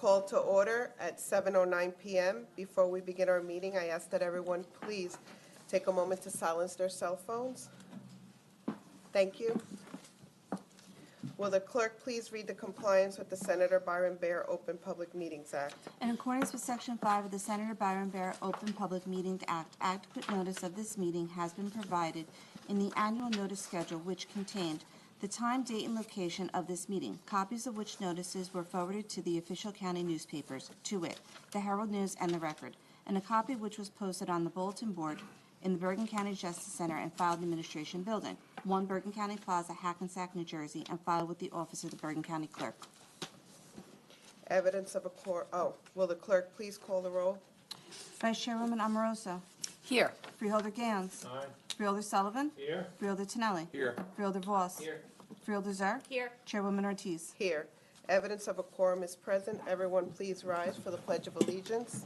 called to order at 7:09 p.m. Before we begin our meeting, I ask that everyone please take a moment to silence their cell phones. Thank you. Will the clerk please read the compliance with the Senator Byron Baer Open Public Meetings Act? In accordance with Section 5 of the Senator Byron Baer Open Public Meetings Act, adequate notice of this meeting has been provided in the annual notice schedule, which contained the time, date, and location of this meeting, copies of which notices were forwarded to the official county newspapers, to wit, the Herald News and the Record, and a copy which was posted on the bulletin board in the Bergen County Justice Center and filed in the Administration Building, 1 Bergen County Plaza, Hackensack, New Jersey, and filed with the Office of the Bergen County Clerk. Evidence of a will the clerk please call the roll? Vice Chairwoman Amoroso. Here. Freeholder Gans. Aye. Freeholder Sullivan. Here. Freeholder Tonelli. Here. Freeholder Voss. Here. Freeholder Zer. Here. Chairwoman Ortiz. Here. Evidence of a quorum is present. Everyone please rise for the Pledge of Allegiance.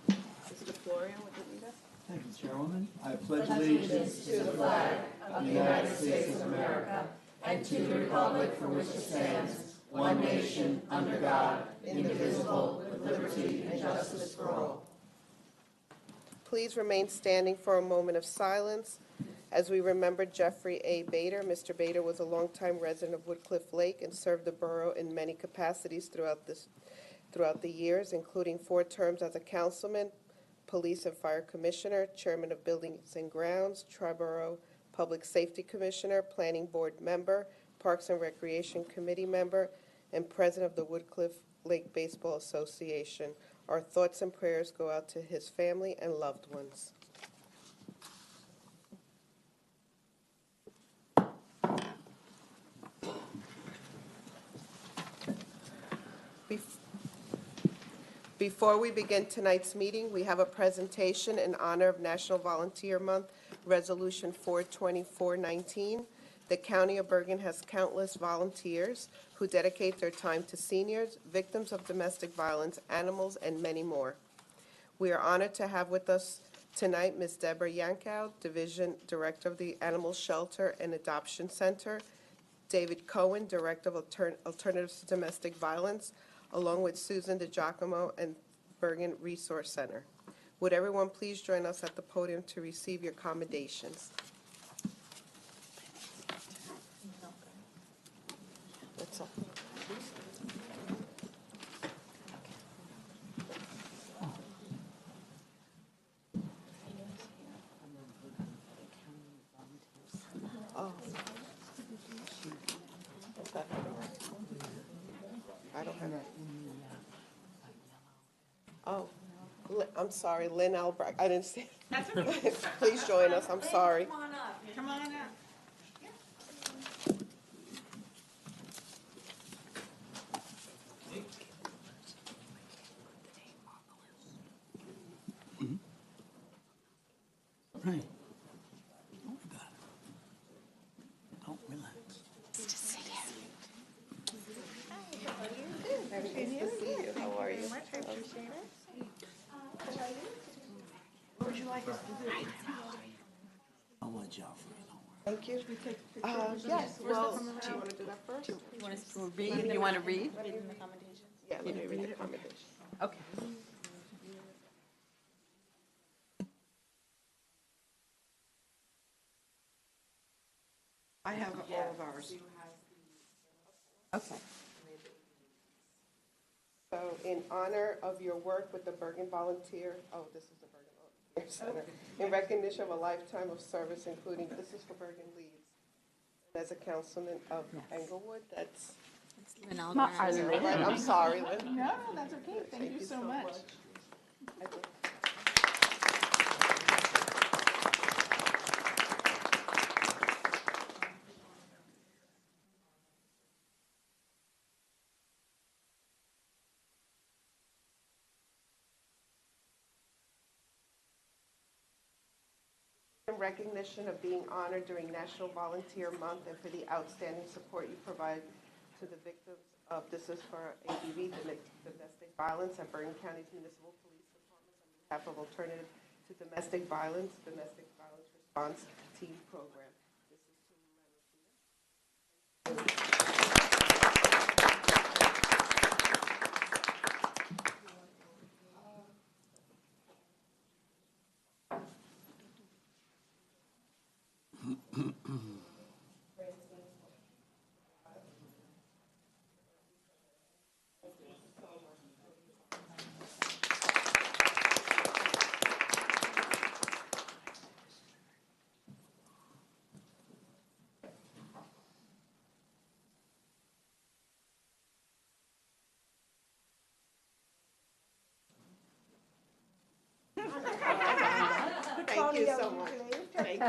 Mr. Florio, would you lead us? Thank you, Chairwoman. I pledge allegiance to the flag of the United States of America and to the republic for which it stands, one nation, under God, indivisible, with liberty and justice for all. Please remain standing for a moment of silence as we remember Jeffrey A. Bader. Mr. Bader was a longtime resident of Woodcliff Lake and served the borough in many capacities throughout the years, including 4 terms as a councilman, Police and Fire Commissioner, Chairman of Buildings and Grounds, Triborough Public Safety Commissioner, Planning Board Member, Parks and Recreation Committee Member, and President of the Woodcliff Lake Baseball Association. Our thoughts and prayers go out to his family and loved ones. Before we begin tonight's meeting, we have a presentation in honor of National Volunteer Month, Resolution 42419. The County of Bergen has countless volunteers who dedicate their time to seniors, victims of domestic violence, animals, and many more. We are honored to have with us tonight Ms. Deborah Yankow, Division Director of the Animal Shelter and Adoption Center, David Cohen, Director of Alternatives to Domestic Violence, along with Susan DiGiacomo and Bergen Resource Center. Would everyone please join us at the podium to receive your commendations? That's all. Oh. Okay. I don't have that. Oh, I'm sorry, Lynn Albrecht. I didn't see. That's okay. Please join us. I'm sorry. Come on up. Come on up. Right. Don't worry about it. Don't relax. Nice to see you. How are you? What would you like us to do? I'll let y'all free. Don't worry. Thank you. Yes, well, do you want to do that first? You want us to read? You want to read? Yeah, let me read the commendation. Okay. I have all of ours. Okay. So in honor of your work with the Bergen Volunteer, this is the Bergen Volunteer Center, in recognition of a lifetime of service, including, this is for Bergen Leeds, as a councilman of Englewood, that's, right, I'm sorry, Lynn. No, that's okay. Thank you so much. In recognition of being honored during National Volunteer Month and for the outstanding support you provide to the victims of, this is for ADV, domestic violence at Bergen County's Municipal Police Department on behalf of Alternative to Domestic Violence Response Team Program. This is to Thank you so much. Thank you.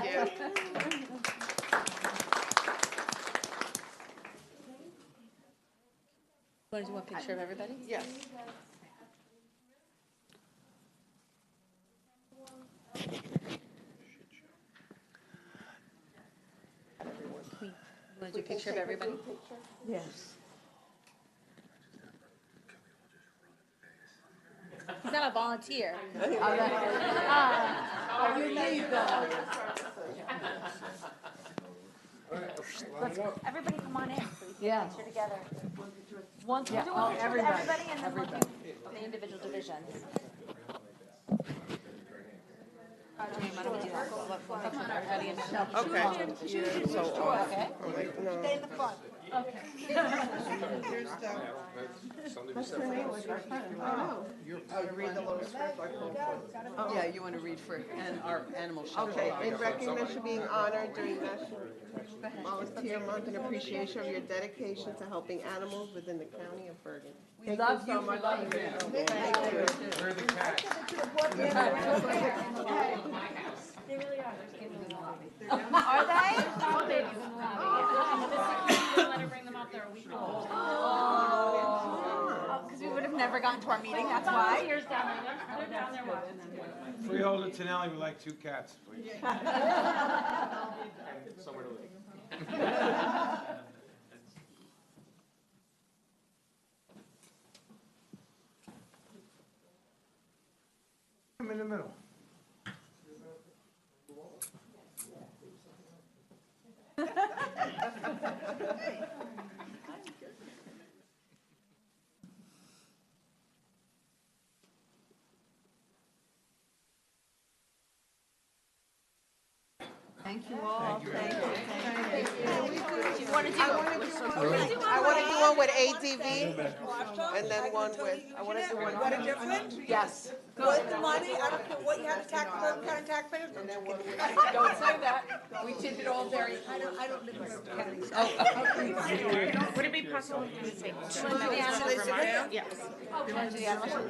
Want to do one picture of everybody? Yes. Want to do a picture of everybody? Yes. He's not a volunteer. Everybody come on in, so we can Yeah. picture together. One, we'll do oh, a picture with everybody, everybody, and then we'll do the individual divisions. Okay. So, no. Stay in the front. Read the little script. Yeah, you want to read for our animal shelter. Okay, in recognition of being honored during National Volunteer Month in appreciation of your dedication to helping animals within the county of Bergen. We love you for loving them. Thank you. Where the cats? They really are, there's kids in the lobby. Are they? Oh, babies in the lobby. Yeah. Let her bring them up, they're a week old. Oh, because we would have never gotten to our meeting, that's why. Yours down there, they're down there watching them. Freeholder Tenelli would like 2 cats, please. Somewhere to live. I'm in the middle. Thank you all. Thank you. Want to do? I want to do one with ADV and then one with, I want to do one. What a difference? Yes. With the money, I don't care what you have to tax, what kind of taxpayers. Don't say that. We did it all very. I don't live in Bergen County. Would it be possible to do the Yes. You want to do the animal shelter?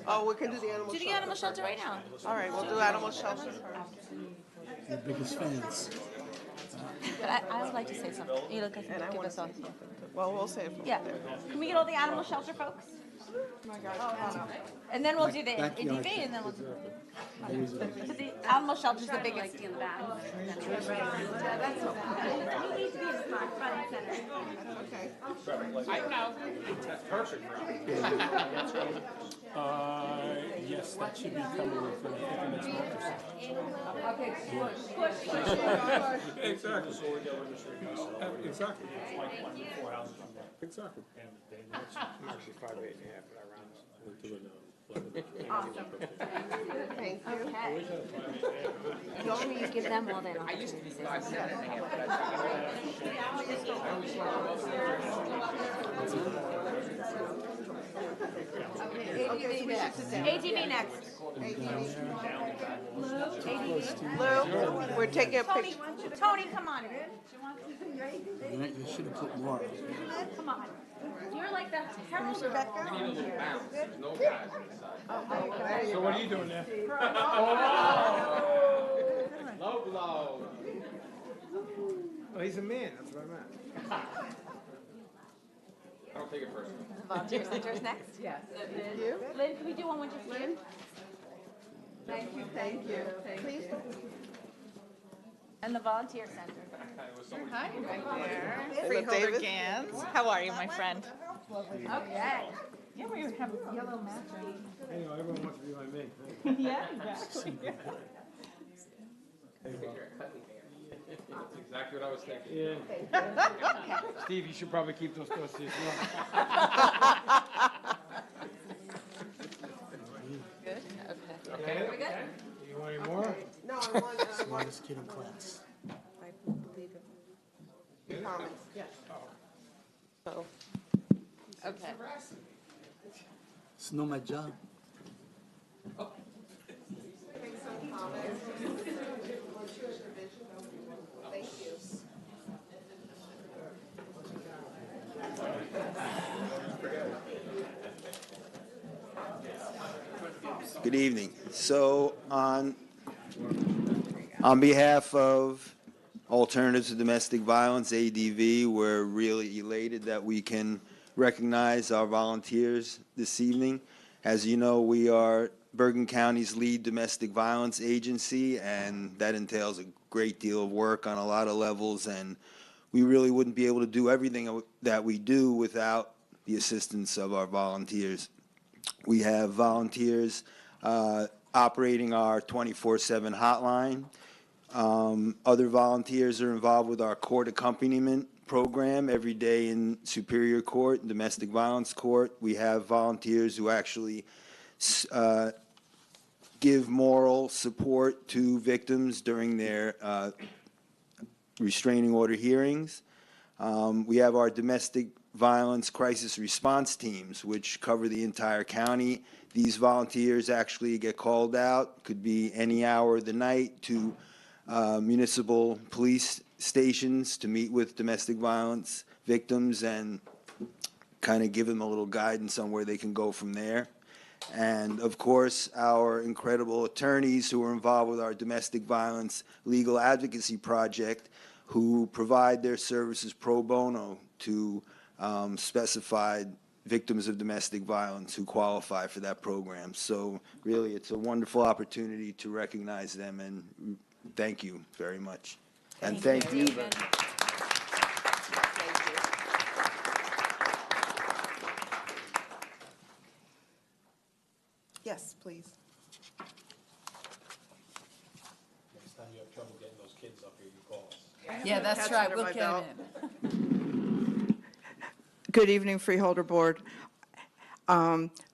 Oh, we can do the animal Do the shelter. animal shelter right now. All right, we'll do animal shelter. Your biggest fans. But I would like to say something. You look, give us all. Well, we'll say it from Yeah. there. Can we get all the animal shelter folks? And then we'll do the Backyard. ADV, and then we'll do. Because the animal shelter's the biggest. In the back. Okay. Yes, that should be coming within the next month or so. Exactly. Exactly. Exactly. I'm actually 5'8", but I round Thank you. Okay. Make sure you give them all that. I used to be 5'7.5", Okay, so we should sit down. ADV next. Lou, we're taking a picture. Tony, come on. You should have put more. Come on. You're like the herald. So what are you doing there? Low blow. Well, he's a man, that's what I meant. I don't take it personally. The volunteer center's next? Yes. Lynn, can we do one with just Lynn? Thank you, thank you. Please. And the volunteer center. Hi, right there. Freeholder Freeholder Gans. How are you, my friend? Okay. Yeah, we have yellow mats. Anyway, everyone wants to be like me. Yeah, exactly. That's exactly what I was thinking. Yeah. Steve, you should probably keep those thoughts to yourself. Good? Okay. Okay? You want any more? No, I want kid in class. I believe it. Comments? Yes. So, Okay. It's not my job. thank you. Good evening. So on behalf of Alternatives to Domestic Violence, ADV, we're really elated that we can recognize our volunteers this evening. As you know, we are Bergen County's lead domestic violence agency, and that entails a great deal of work on a lot of levels, and we really wouldn't be able to do everything that we do without the assistance of our volunteers. We have volunteers operating our 24/7 hotline. Other volunteers are involved with our court accompaniment program every day in Superior Court, Domestic Violence Court. We have volunteers who actually give moral support to victims during their restraining order hearings. We have our domestic violence crisis response teams, which cover the entire county. These volunteers actually get called out, could be any hour of the night, to municipal police stations to meet with domestic violence victims and kind of give them a little guidance on where they can go from there. And of course, our incredible attorneys who are involved with our domestic violence legal advocacy project, who provide their services pro bono to specified victims of domestic violence who qualify for that program. So really, it's a wonderful opportunity to recognize them, and thank you very much. And thank you. Thank you. Yes, please. Next time you have trouble getting those kids up here, you call us. Yeah, that's Catch right. under We'll my get belt. it in. Good evening, Freeholder Board.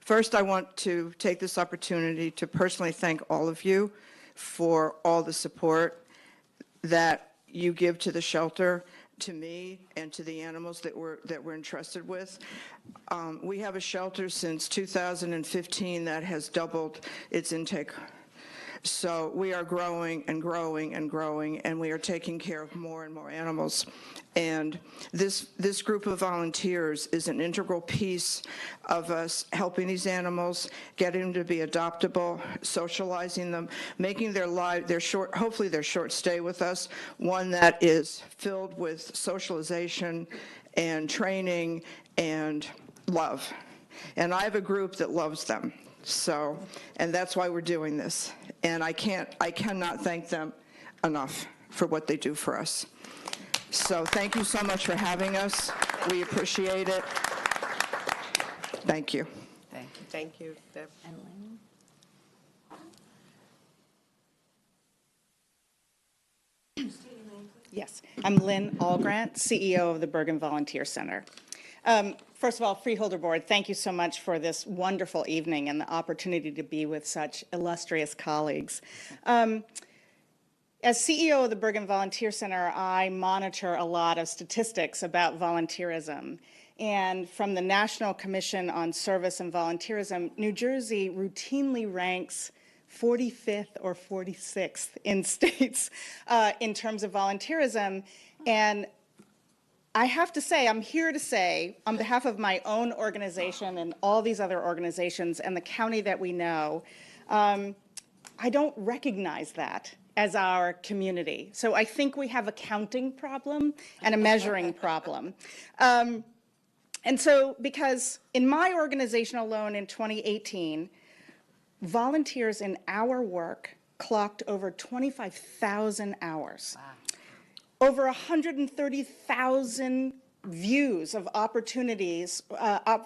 First, I want to take this opportunity to personally thank all of you for all the support that you give to the shelter, to me, and to the animals that we're entrusted with. We have a shelter since 2015 that has doubled its intake. So we are growing and growing and growing, and we are taking care of more and more animals. And this group of volunteers is an integral piece of us helping these animals, getting them to be adoptable, socializing them, making their life, hopefully their short stay with us, one that is filled with socialization and training and love. And I have a group that loves them. So, and that's why we're doing this. And I cannot thank them enough for what they do for us. So thank you so much for having us. We appreciate it. Thank you. Thank you. Thank you, Deb. And Lynn? Yes, I'm Lynn Allgrant, CEO of the Bergen Volunteer Center. First of all, Freeholder Board, thank you so much for this wonderful evening and the opportunity to be with such illustrious colleagues. As CEO of the Bergen Volunteer Center, I monitor a lot of statistics about volunteerism. And from the National Commission on Service and Volunteerism, New Jersey routinely ranks 45th or 46th in states in terms of volunteerism. And I have to say, I'm here to say, on behalf of my own organization and all these other organizations and the county that we know, I don't recognize that as our community. So I think we have a counting problem and a measuring problem. And so, because in my organization alone in 2018, volunteers in our work clocked over 25,000 hours. Wow. Over 130,000 views of opportunities,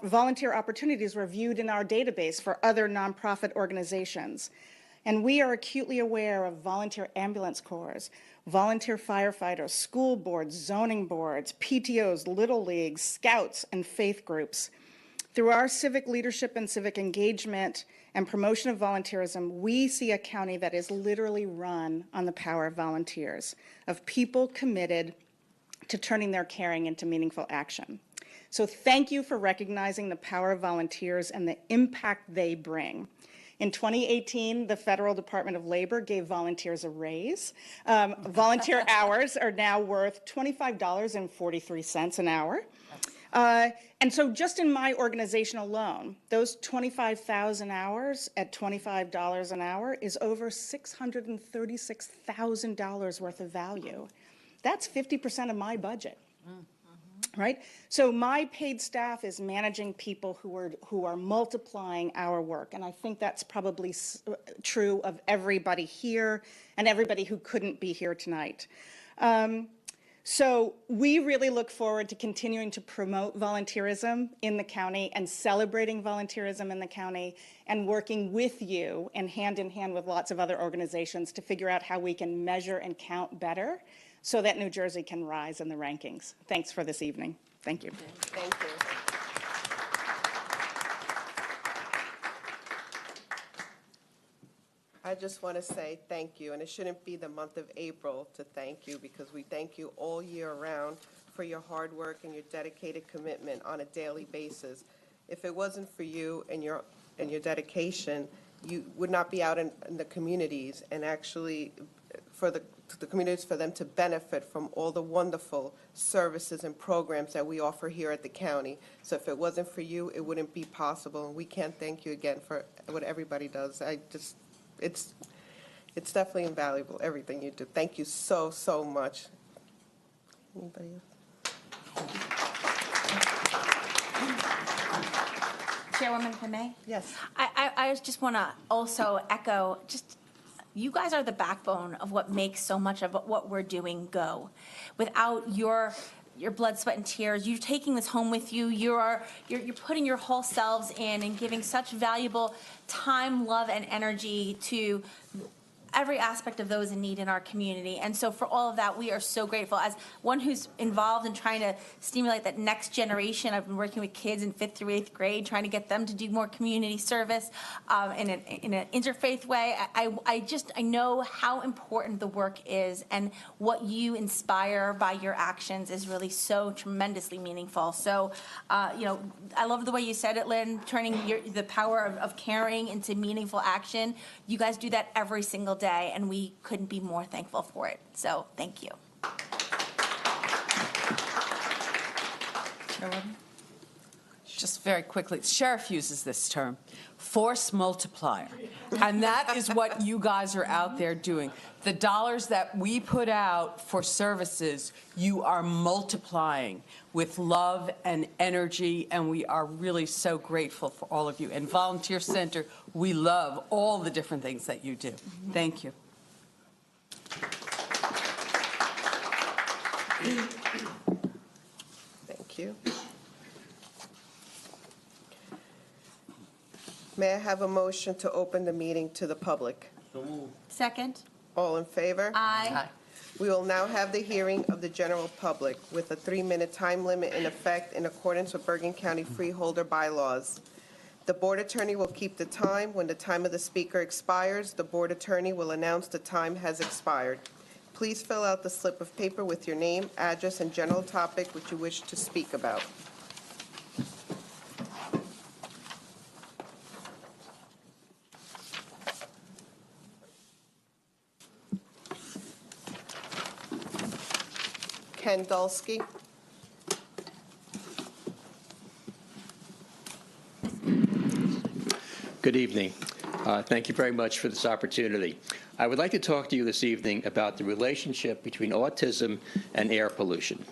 volunteer opportunities were viewed in our database for other nonprofit organizations. And we are acutely aware of volunteer ambulance corps, volunteer firefighters, school boards, zoning boards, PTOs, Little Leagues, Scouts, and faith groups. Through our civic leadership and civic engagement and promotion of volunteerism, we see a county that is literally run on the power of volunteers, of people committed to turning their caring into meaningful action. So thank you for recognizing the power of volunteers and the impact they bring. In 2018, the Federal Department of Labor gave volunteers a raise. Volunteer hours are now worth $25.43 an hour. And so just in my organization alone, those 25,000 hours at $25 an hour is over $636,000 worth of value. That's 50% of my budget. Right? So my paid staff is managing people who are multiplying our work, and I think that's probably true of everybody here and everybody who couldn't be here tonight. So we really look forward to continuing to promote volunteerism in the county and celebrating volunteerism in the county and working with you and hand in hand with lots of other organizations to figure out how we can measure and count better so that New Jersey can rise in the rankings. Thanks for this evening. Thank you. Thank you. I just want to say thank you, and it shouldn't be the month of April to thank you, because we thank you all year round for your hard work and your dedicated commitment on a daily basis. If it wasn't for you and your dedication, you would not be out in the communities and actually for the communities, for them to benefit from all the wonderful services and programs that we offer here at the county. So if it wasn't for you, it wouldn't be possible. And we can't thank you again for what everybody does. It's definitely invaluable, everything you do. Thank you so, so much. Anybody else? Chairwoman, if I may? Yes. I just want to also echo, you guys are the backbone of what makes so much of what we're doing go. Without your blood, sweat, and tears, you're taking this home with you. You're putting your whole selves in and giving such valuable time, love, and energy to every aspect of those in need in our community. And so for all of that, we are so grateful. As one who's involved in trying to stimulate that next generation, I've been working with kids in 5th through 8th grade, trying to get them to do more community service in an interfaith way. I know how important the work is, and what you inspire by your actions is really so tremendously meaningful. So, I love the way you said it, Lynn, turning the power of caring into meaningful action. You guys do that every single day, and we couldn't be more thankful for it. So thank you. Chairwoman? Just very quickly, Sheriff uses this term, force multiplier. And that is what you guys are out there doing. The dollars that we put out for services, you are multiplying with love and energy, and we are really so grateful for all of you. And Volunteer Center, we love all the different things that you do. Thank you. Thank you. May I have a motion to open the meeting to the public? Second? All in favor? Aye. We will now have the hearing of the general public with a 3-minute time limit in effect in accordance with Bergen County Freeholder bylaws. The board attorney will keep the time. When the time of the speaker expires, the board attorney will announce the time has expired. Please fill out the slip of paper with your name, address, and general topic which you wish to speak about. Ken Dulski. Good evening. Thank you very much for this opportunity. I would like to talk to you this evening about the relationship between autism and air pollution.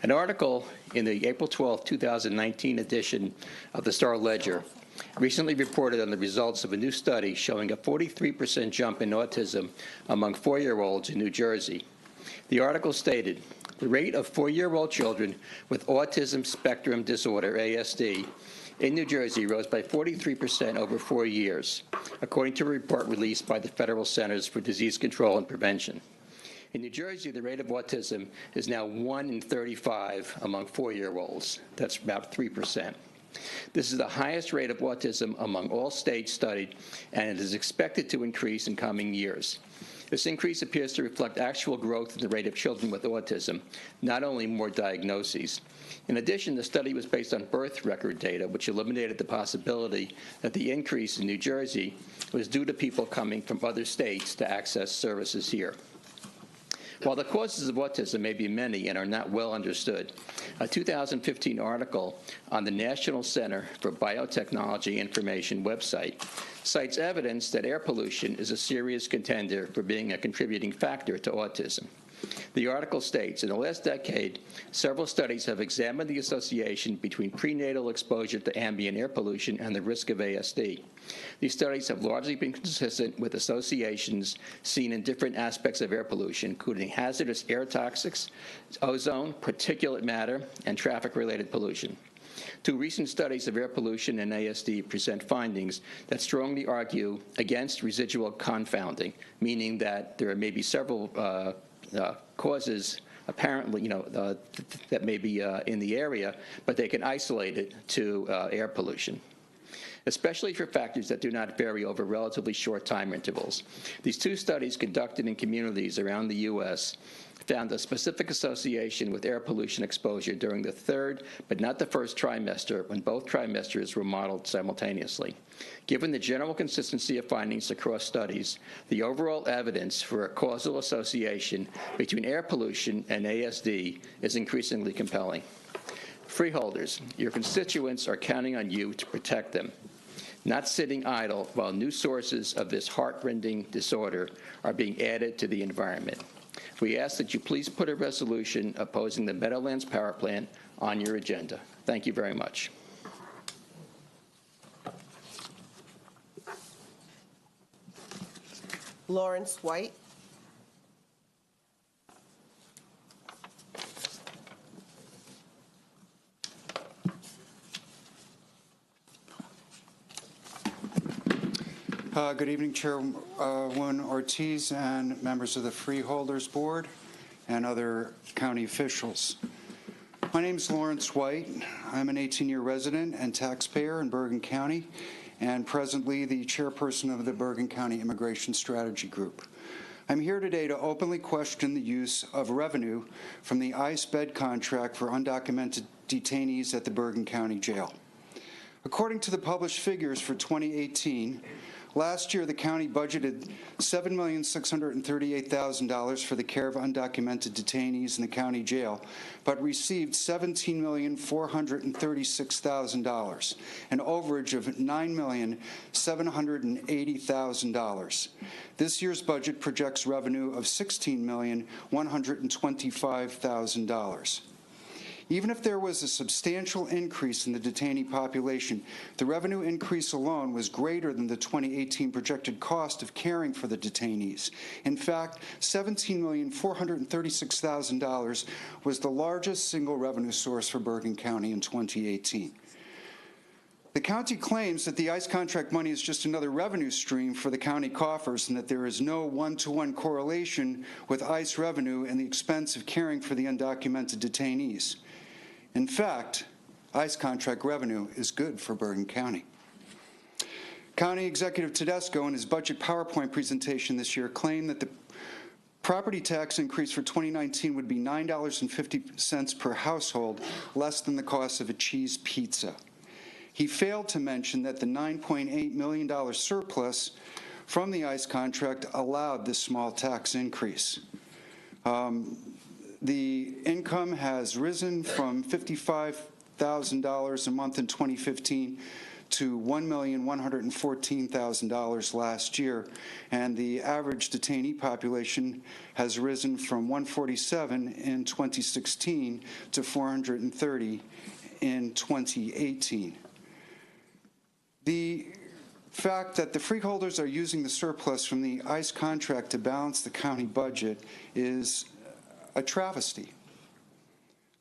An article in the April 12, 2019 edition of the Star-Ledger recently reported on the results of a new study showing a 43% jump in autism among 4-year-olds in New Jersey. The article stated, the rate of 4-year-old children with autism spectrum disorder, ASD, in New Jersey rose by 43% over 4 years, according to a report released by the Federal Centers for Disease Control and Prevention. In New Jersey, the rate of autism is now 1 in 35 among 4-year-olds. That's about 3%. This is the highest rate of autism among all states studied, and it is expected to increase in coming years. This increase appears to reflect actual growth in the rate of children with autism, not only more diagnoses. In addition, the study was based on birth record data, which eliminated the possibility that the increase in New Jersey was due to people coming from other states to access services here. While the causes of autism may be many and are not well understood, a 2015 article on the National Center for Biotechnology Information website cites evidence that air pollution is a serious contender for being a contributing factor to autism. The article states, in the last decade, several studies have examined the association between prenatal exposure to ambient air pollution and the risk of ASD. These studies have largely been consistent with associations seen in different aspects of air pollution, including hazardous air toxics, ozone, particulate matter, and traffic-related pollution. Two recent studies of air pollution and ASD present findings that strongly argue against residual confounding, meaning that there may be several causes apparently, that may be in the area, but they can isolate it to air pollution, especially for factors that do not vary over relatively short time intervals. These two studies conducted in communities around the U.S. found a specific association with air pollution exposure during the third, but not the first trimester, when both trimesters were modeled simultaneously. Given the general consistency of findings across studies, the overall evidence for a causal association between air pollution and ASD is increasingly compelling. Freeholders, your constituents are counting on you to protect them, not sitting idle while new sources of this heart-rending disorder are being added to the environment. We ask that you please put a resolution opposing the Meadowlands Power Plant on your agenda. Thank you very much. Lawrence White. Good evening, Chairwoman Ortiz and members of the Freeholders Board and other county officials. My name is Lawrence White. I'm an 18-year resident and taxpayer in Bergen County and presently the chairperson of the Bergen County Immigration Strategy Group. I'm here today to openly question the use of revenue from the ICE bed contract for undocumented detainees at the Bergen County Jail. According to the published figures for 2018, last year, the county budgeted $7,638,000 for the care of undocumented detainees in the county jail, but received $17,436,000, an overage of $9,780,000. This year's budget projects revenue of $16,125,000. Even if there was a substantial increase in the detainee population, the revenue increase alone was greater than the 2018 projected cost of caring for the detainees. In fact, $17,436,000 was the largest single revenue source for Bergen County in 2018. The county claims that the ICE contract money is just another revenue stream for the county coffers and that there is no one-to-one correlation with ICE revenue and the expense of caring for the undocumented detainees. In fact, ICE contract revenue is good for Bergen County. County Executive Tedesco, in his budget PowerPoint presentation this year, claimed that the property tax increase for 2019 would be $9.50 per household, less than the cost of a cheese pizza. He failed to mention that the $9.8 million surplus from the ICE contract allowed this small tax increase. The income has risen from $55,000 a month in 2015 to $1,114,000 last year, and the average detainee population has risen from 147 in 2016 to 430 in 2018. The fact that the freeholders are using the surplus from the ICE contract to balance the county budget is a travesty.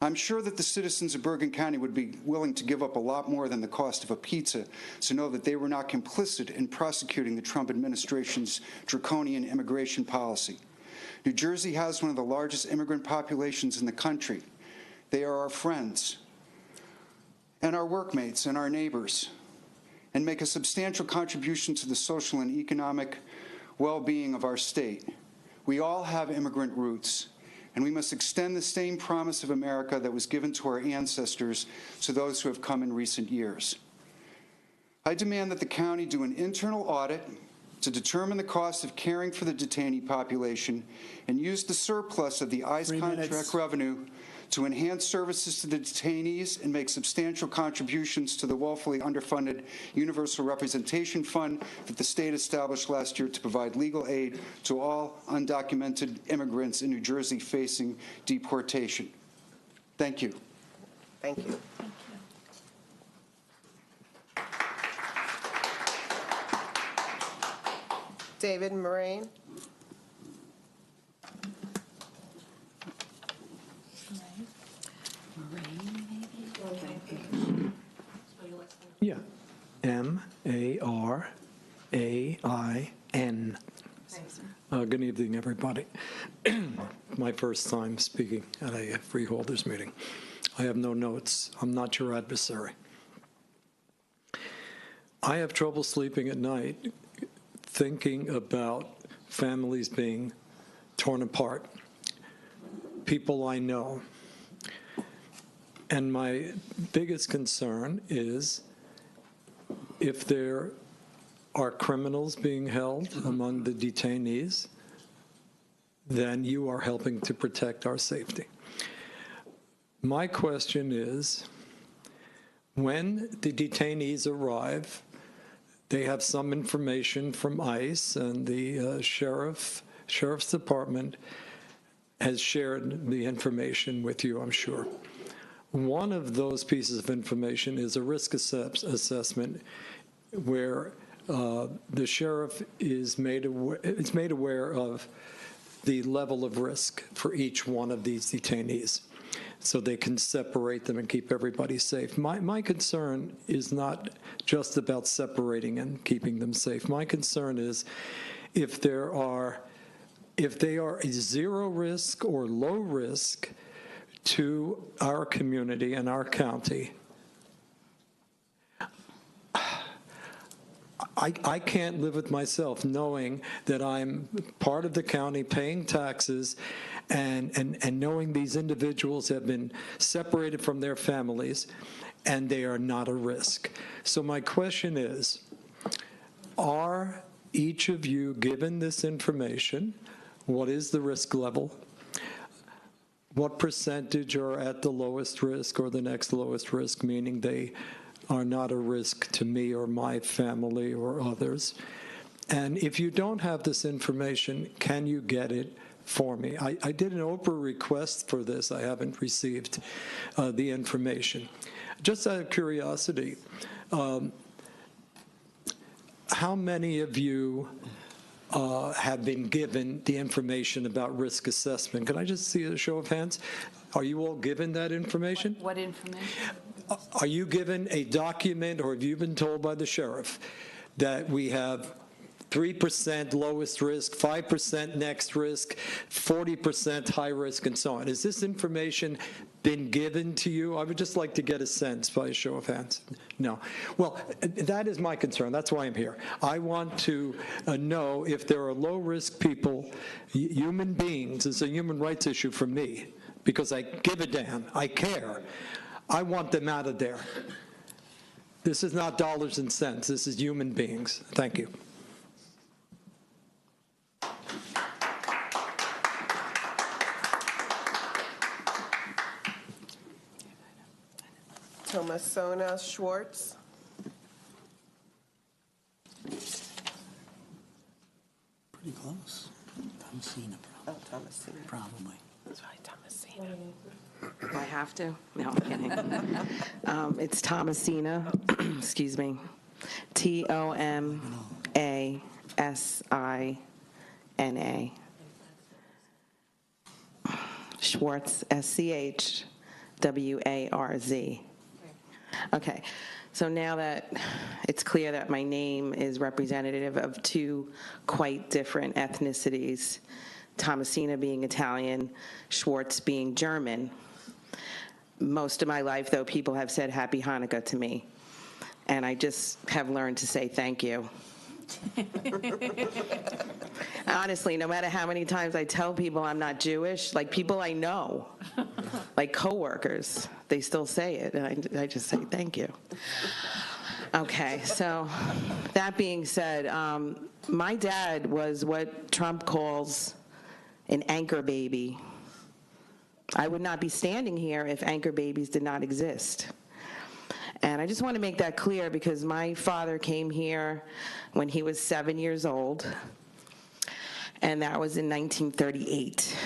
I'm sure that the citizens of Bergen County would be willing to give up a lot more than the cost of a pizza to know that they were not complicit in prosecuting the Trump administration's draconian immigration policy. New Jersey has one of the largest immigrant populations in the country. They are our friends. and our workmates and our neighbors, and make a substantial contribution to the social and economic well-being of our state. We all have immigrant roots, and we must extend the same promise of America that was given to our ancestors to those who have come in recent years. I demand that the county do an internal audit to determine the cost of caring for the detainee population and use the surplus of the ICE contract revenue to enhance services to the detainees and make substantial contributions to the woefully underfunded Universal Representation Fund that the state established last year to provide legal aid to all undocumented immigrants in New Jersey facing deportation. Thank you. Thank you. David Moraine. Yeah, M-A-R-A-I-N. Good evening, everybody. My first time speaking at a Freeholders meeting. I have no notes. I'm not your adversary. I have trouble sleeping at night thinking about families being torn apart, people I know. And my biggest concern is if there are criminals being held among the detainees, then you are helping to protect our safety. My question is, when the detainees arrive, they have some information from ICE, and the sheriff's department has shared the information with you, I'm sure. One of those pieces of information is a risk assessment where the sheriff is made aware of the level of risk for each one of these detainees, so they can separate them and keep everybody safe. My concern is not just about separating and keeping them safe. My concern is if they are zero risk or low risk to our community and our county, I can't live with myself knowing that I'm part of the county paying taxes and knowing these individuals have been separated from their families and they are not a risk. So my question is, are each of you given this information? What is the risk level? What percentage are at the lowest risk or the next lowest risk, meaning they are not a risk to me or my family or others? And if you don't have this information, can you get it for me? I did an Oprah request for this. I haven't received the information. Just out of curiosity, how many of you have been given the information about risk assessment? Can I just see a show of hands? Are you all given that information? What information? Are you given a document, or have you been told by the sheriff that we have 3% lowest risk, 5% next risk, 40% high risk, and so on? Has this information been given to you? I would just like to get a sense by a show of hands. No. Well, that is my concern. That's why I'm here. I want to know if there are low-risk people, human beings. It's a human rights issue for me because I give a damn. I care. I want them out of there. This is not dollars and cents. This is human beings. Thank you. Tomasona Schwartz. Pretty close. Thomasina, Oh, Thomasina. probably. That's right, Thomasina. Do I have to? No, I'm kidding. It's Thomasina, excuse me, Tomasina. Schwartz, Schwarz. Okay, so now that it's clear that my name is representative of two quite different ethnicities, Thomasina being Italian, Schwartz being German, most of my life, though, people have said Happy Hanukkah to me, and I just have learned to say thank you. Honestly, no matter how many times I tell people I'm not Jewish, like people I know, like coworkers, they still say it, and I just say thank you. Okay, so that being said, my dad was what Trump calls an anchor baby. I would not be standing here if anchor babies did not exist. And I just want to make that clear because my father came here when he was 7 years old, and that was in 1938.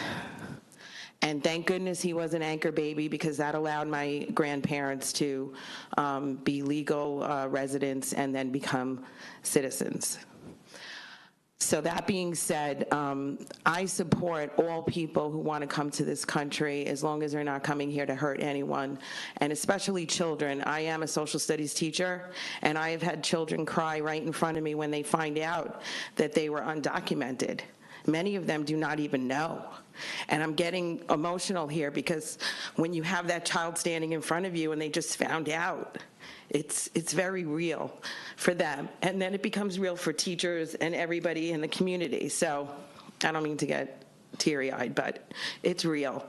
And thank goodness he was an anchor baby because that allowed my grandparents to be legal residents and then become citizens. So that being said, I support all people who want to come to this country as long as they're not coming here to hurt anyone, and especially children. I am a social studies teacher, and I have had children cry right in front of me when they find out that they were undocumented. Many of them do not even know. And I'm getting emotional here because when you have that child standing in front of you and they just found out, it's very real for them. And then it becomes real for teachers and everybody in the community. So I don't mean to get teary-eyed, but it's real.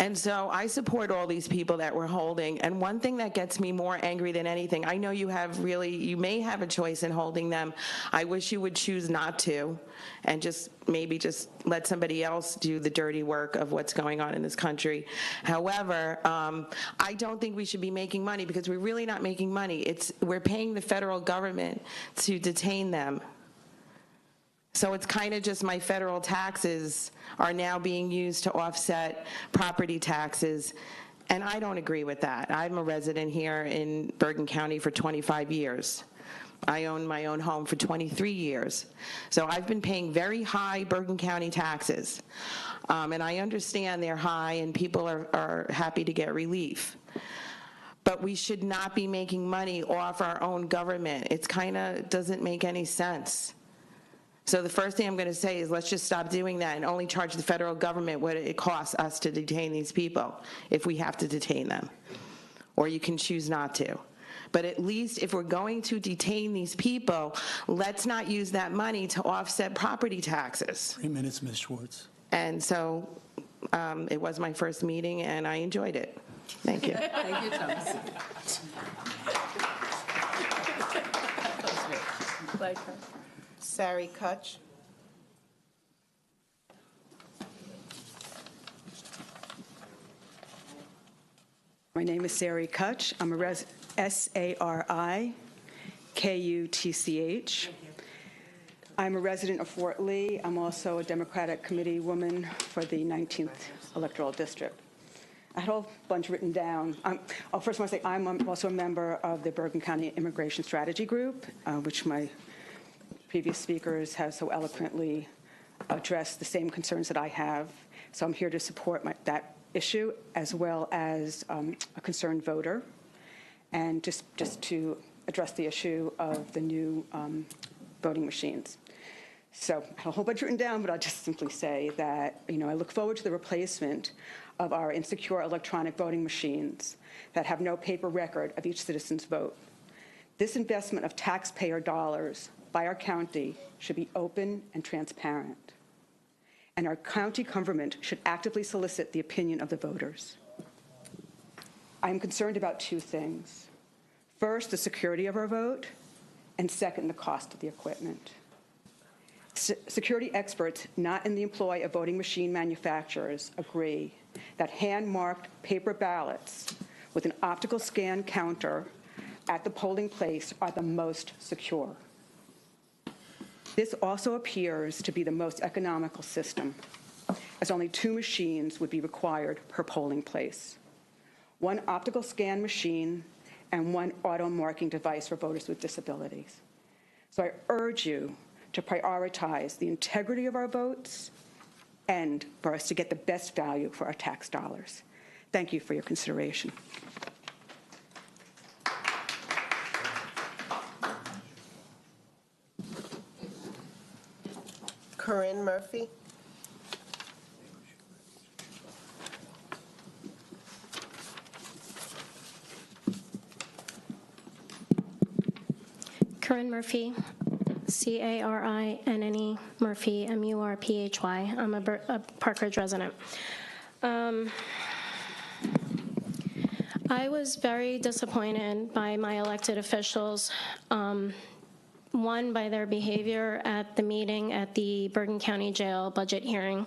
And so I support all these people that we're holding. And one thing that gets me more angry than anything, I know you may have a choice in holding them. I wish you would choose not to and maybe just let somebody else do the dirty work of what's going on in this country. However, I don't think we should be making money because we're really not making money. We're paying the federal government to detain them. So it's kind of just my federal taxes are now being used to offset property taxes, and I don't agree with that. I'm a resident here in Bergen County for 25 years. I own my own home for 23 years. So I've been paying very high Bergen County taxes, and I understand they're high and people are happy to get relief. But we should not be making money off our own government. It's kind of doesn't make any sense. So the first thing I'm going to say is let's just stop doing that and only charge the federal government what it costs us to detain these people if we have to detain them. Or you can choose not to. But at least if we're going to detain these people, let's not use that money to offset property taxes. 3 minutes, Ms. Schwartz. And so it was my first meeting, and I enjoyed it. Thank you. Thank you, Thomas. Sari Kutch. My name is Sari Kutch. I'm a S-A-R-I-K-U-T-C-H. I'm a resident of Fort Lee. I'm also a Democratic committee woman for the 19th electoral district. I had a whole bunch written down. First I want to say I'm also a member of the Bergen County Immigration Strategy Group, which my previous speakers have so eloquently addressed the same concerns that I have. So I'm here to support that issue as well as a concerned voter, and just to address the issue of the new voting machines. So I have a whole bunch written down, but I'll just simply say that, I look forward to the replacement of our insecure electronic voting machines that have no paper record of each citizen's vote. This investment of taxpayer dollars by our county should be open and transparent. And our county government should actively solicit the opinion of the voters. I am concerned about two things. First, the security of our vote, and second, the cost of the equipment. Security experts not in the employ of voting machine manufacturers agree that hand-marked paper ballots with an optical scan counter at the polling place are the most secure. This also appears to be the most economical system, as only 2 machines would be required per polling place. 1 optical scan machine and 1 auto marking device for voters with disabilities. So I urge you to prioritize the integrity of our votes and for us to get the best value for our tax dollars. Thank you for your consideration. Corinne Murphy. Corinne Murphy, Carinne Murphy, Murphy. I'm a Park Ridge resident. I was very disappointed by my elected officials. One, by their behavior at the meeting at the Bergen County Jail budget hearing,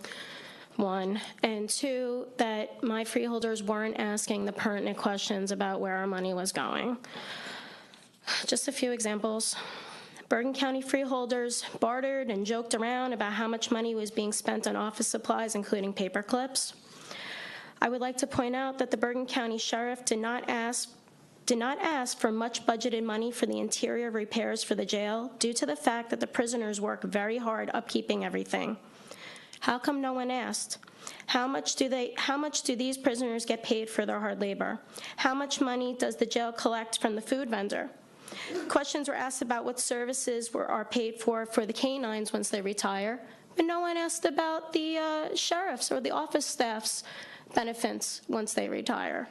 one. And two, that my freeholders weren't asking the pertinent questions about where our money was going. Just a few examples. Bergen County freeholders bartered and joked around about how much money was being spent on office supplies, including paper clips. I would like to point out that the Bergen County Sheriff did not ask for much budgeted money for the interior repairs for the jail due to the fact that the prisoners work very hard upkeeping everything. How come no one asked? How much do these prisoners get paid for their hard labor? How much money does the jail collect from the food vendor? Questions were asked about what services are paid for the canines once they retire, but no one asked about the sheriff's or the office staff's benefits once they retire.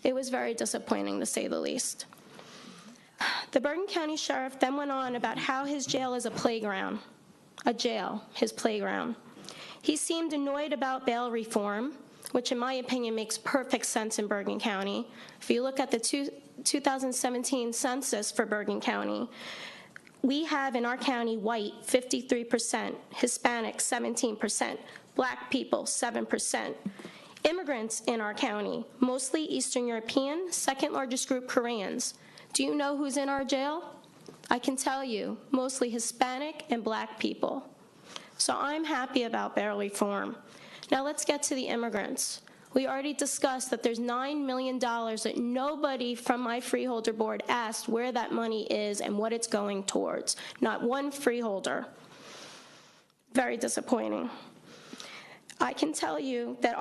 It was very disappointing, to say the least. The Bergen County Sheriff then went on about how his jail is a playground, his playground. He seemed annoyed about bail reform, which in my opinion makes perfect sense in Bergen County. If you look at the 2017 census for Bergen County, we have in our county white 53%, Hispanic 17%, black people 7%. Immigrants in our county, mostly Eastern European, second largest group Koreans. Do you know who's in our jail? I can tell you, mostly Hispanic and black people. So I'm happy about bail reform. Now let's get to the immigrants. We already discussed that there's $9 million that nobody from my freeholder board asked where that money is and what it's going towards. Not one freeholder. Very disappointing. I can tell you that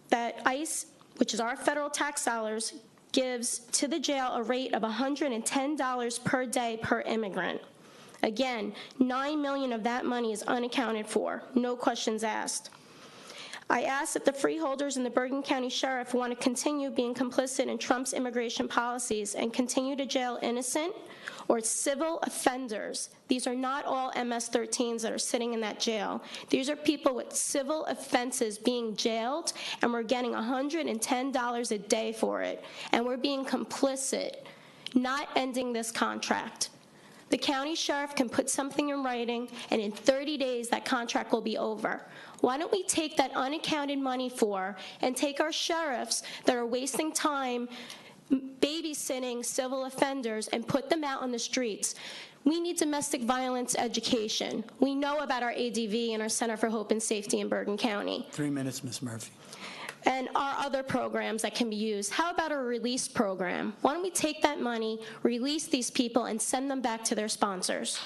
that ICE, which is our federal tax dollars, gives to the jail a rate of $110 per day per immigrant. Again, $9 million of that money is unaccounted for, no questions asked. I ask if the freeholders and the Bergen County Sheriff want to continue being complicit in Trump's immigration policies and continue to jail innocent or civil offenders. These are not all MS-13s that are sitting in that jail. These are people with civil offenses being jailed, and we're getting $110 a day for it, and we're being complicit, not ending this contract. The county sheriff can put something in writing, and in 30 days, that contract will be over. Why don't we take that unaccounted money and take our sheriffs that are wasting time babysitting civil offenders and put them out on the streets? We need domestic violence education. We know about our ADV and our Center for Hope and Safety in Bergen County. 3 minutes, Ms. Murphy. And our other programs that can be used. How about a release program? Why don't we take that money, release these people, and send them back to their sponsors?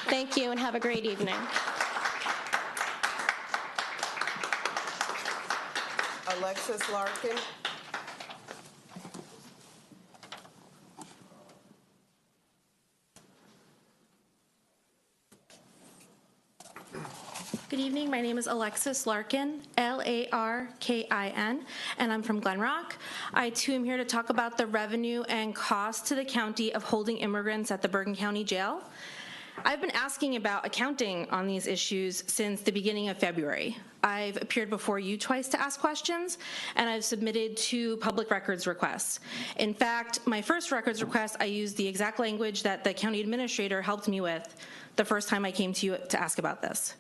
Thank you, and have a great evening. Alexis Larkin. Good evening. My name is Alexis Larkin, Larkin, and I'm from Glen Rock. I, too, am here to talk about the revenue and cost to the county of holding immigrants at the Bergen County Jail. I've been asking about accounting on these issues since the beginning of February. I've appeared before you twice to ask questions, and I've submitted 2 public records requests. In fact, my first records request, I used the exact language that the county administrator helped me with the first time I came to you to ask about this.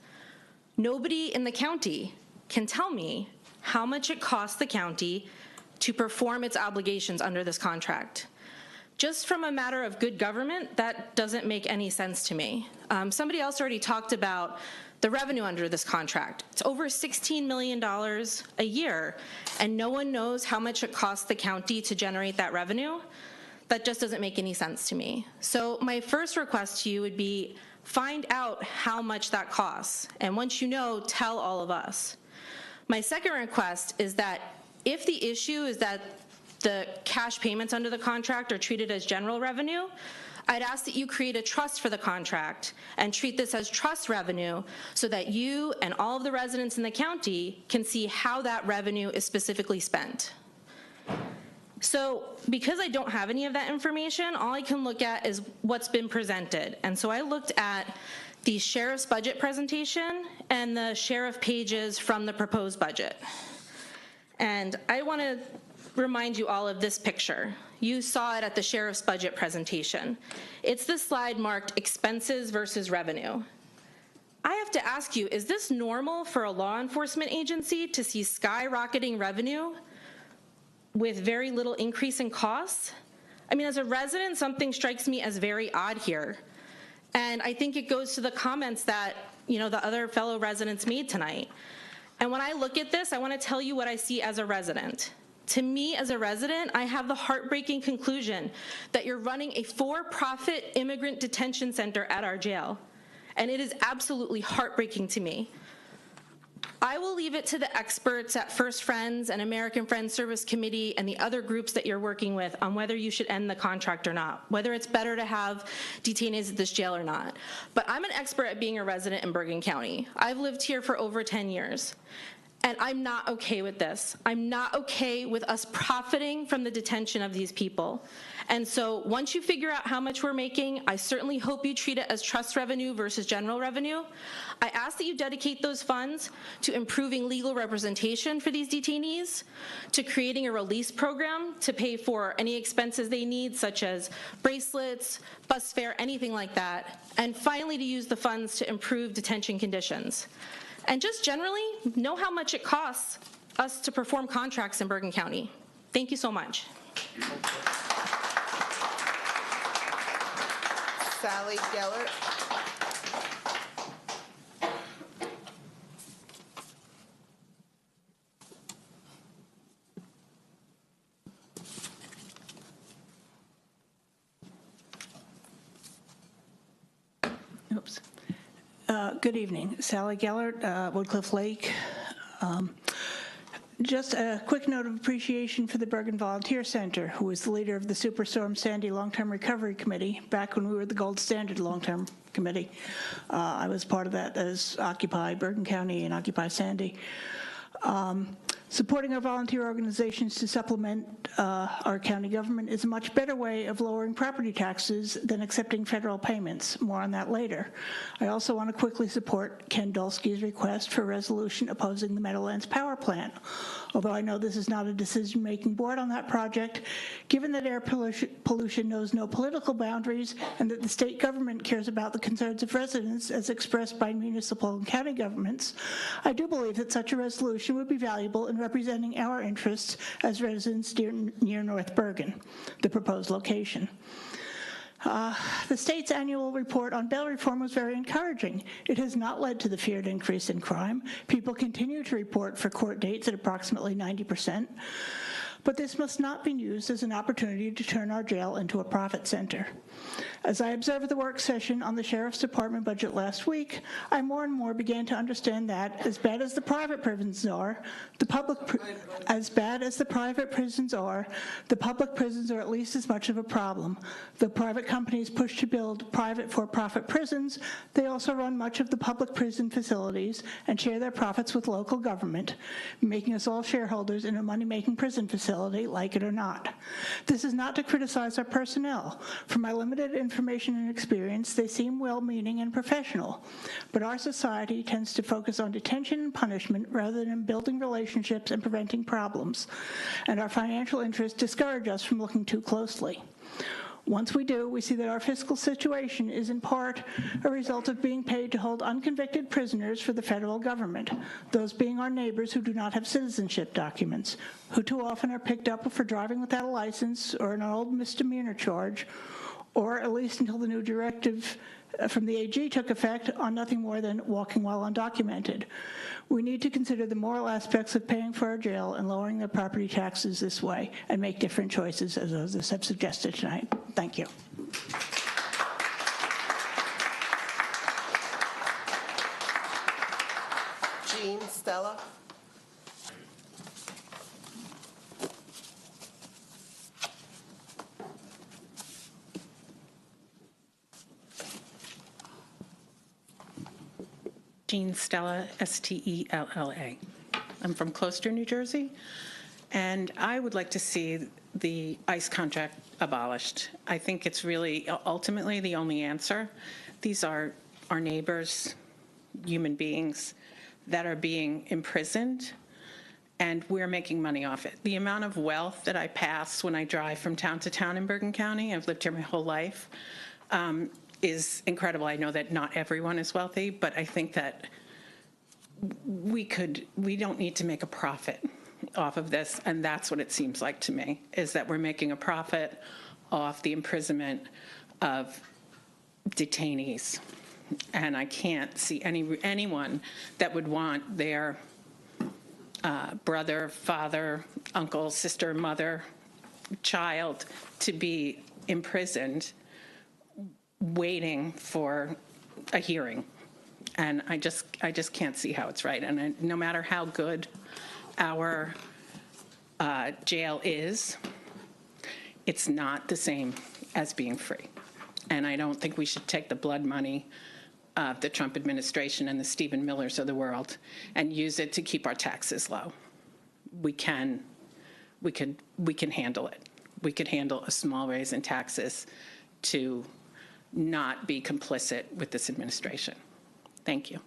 Nobody in the county can tell me how much it costs the county to perform its obligations under this contract. Just from a matter of good government, that doesn't make any sense to me. Somebody else already talked about the revenue under this contract. It's over $16 million a year, and no one knows how much it costs the county to generate that revenue. That just doesn't make any sense to me. So my first request to you would be, find out how much that costs, and once you know, tell all of us. My second request is that if the issue is that the cash payments under the contract are treated as general revenue, I'd ask that you create a trust for the contract and treat this as trust revenue so that you and all of the residents in the county can see how that revenue is specifically spent. So because I don't have any of that information, all I can look at is what's been presented. And so I looked at the sheriff's budget presentation and the sheriff pages from the proposed budget. And I want to remind you all of this picture. You saw it at the sheriff's budget presentation. It's the slide marked expenses versus revenue. I have to ask you, is this normal for a law enforcement agency to see skyrocketing revenue with very little increase in costs? I mean, as a resident, something strikes me as very odd here. And I think it goes to the comments that, the other fellow residents made tonight. And when I look at this, I want to tell you what I see as a resident. To me, as a resident, I have the heartbreaking conclusion that you're running a for-profit immigrant detention center at our jail. And it is absolutely heartbreaking to me. I will leave it to the experts at First Friends and American Friends Service Committee and the other groups that you're working with on whether you should end the contract or not, whether it's better to have detainees at this jail or not. But I'm an expert at being a resident in Bergen County. I've lived here for over 10 years. And I'm not okay with this. I'm not okay with us profiting from the detention of these people. And so once you figure out how much we're making, I certainly hope you treat it as trust revenue versus general revenue. I ask that you dedicate those funds to improving legal representation for these detainees, to creating a release program to pay for any expenses they need, such as bracelets, bus fare, anything like that, and finally to use the funds to improve detention conditions. And just generally, know how much it costs us to perform contracts in Bergen County. Thank you so much. Sally Gellert. Oops. Good evening. Sally Gellert, Woodcliff Lake. Just a quick note of appreciation for the Bergen Volunteer Center, who was the leader of the Superstorm Sandy Long-Term Recovery Committee back when we were the Gold Standard Long-Term Committee. I was part of that as Occupy Bergen County and Occupy Sandy. Supporting our volunteer organizations to supplement our county government is a much better way of lowering property taxes than accepting federal payments. More on that later. I also want to quickly support Ken Dolsky's request for a resolution opposing the Meadowlands Power Plant. Although I know this is not a decision-making board on that project, given that air pollution knows no political boundaries and that the state government cares about the concerns of residents as expressed by municipal and county governments, I do believe that such a resolution would be valuable in representing our interests as residents near North Bergen, the proposed location. The state's annual report on bail reform was very encouraging. It has not led to the feared increase in crime. People continue to report for court dates at approximately 90%. But this must not be used as an opportunity to turn our jail into a profit center. As I observed the work session on the Sheriff's Department budget last week, I more and more began to understand that, as bad as the private prisons are, the public prisons are at least as much of a problem. The private companies push to build private for-profit prisons. They also run much of the public prison facilities and share their profits with local government, making us all shareholders in a money-making prison facility, like it or not. This is not to criticize our personnel. From my limited information and experience, they seem well-meaning and professional. But our society tends to focus on detention and punishment rather than building relationships and preventing problems. And our financial interests discourage us from looking too closely. Once we do, we see that our fiscal situation is in part a result of being paid to hold unconvicted prisoners for the federal government, those being our neighbors who do not have citizenship documents, who too often are picked up for driving without a license or an old misdemeanor charge, or at least until the new directive from the AG took effect, on nothing more than walking while undocumented. We need to consider the moral aspects of paying for our jail and lowering their property taxes this way and make different choices, as others have suggested tonight. Thank you. Jean Stella. Jean Stella, Stella. I'm from Closter, New Jersey, And I would like to see the ICE contract abolished. I think it's really ultimately the only answer. These are our neighbors, human beings that are being imprisoned, and we're making money off it. The amount of wealth that I pass when I drive from town to town in Bergen County, I've lived here my whole life, is incredible. I know that not everyone is wealthy, but I think that we don't need to make a profit off of this, and that's what it seems like to me, is that we're making a profit off the imprisonment of detainees. And I can't see anyone that would want their brother, father, uncle, sister, mother, child to be imprisoned waiting for a hearing. And I just can't see how it's right. And no matter how good our jail is, it's not the same as being free. And I don't think we should take the blood money of the Trump administration and the Stephen Millers of the world and use it to keep our taxes low. We can handle it. We could handle a small raise in taxes to not be complicit with this administration. Thank you.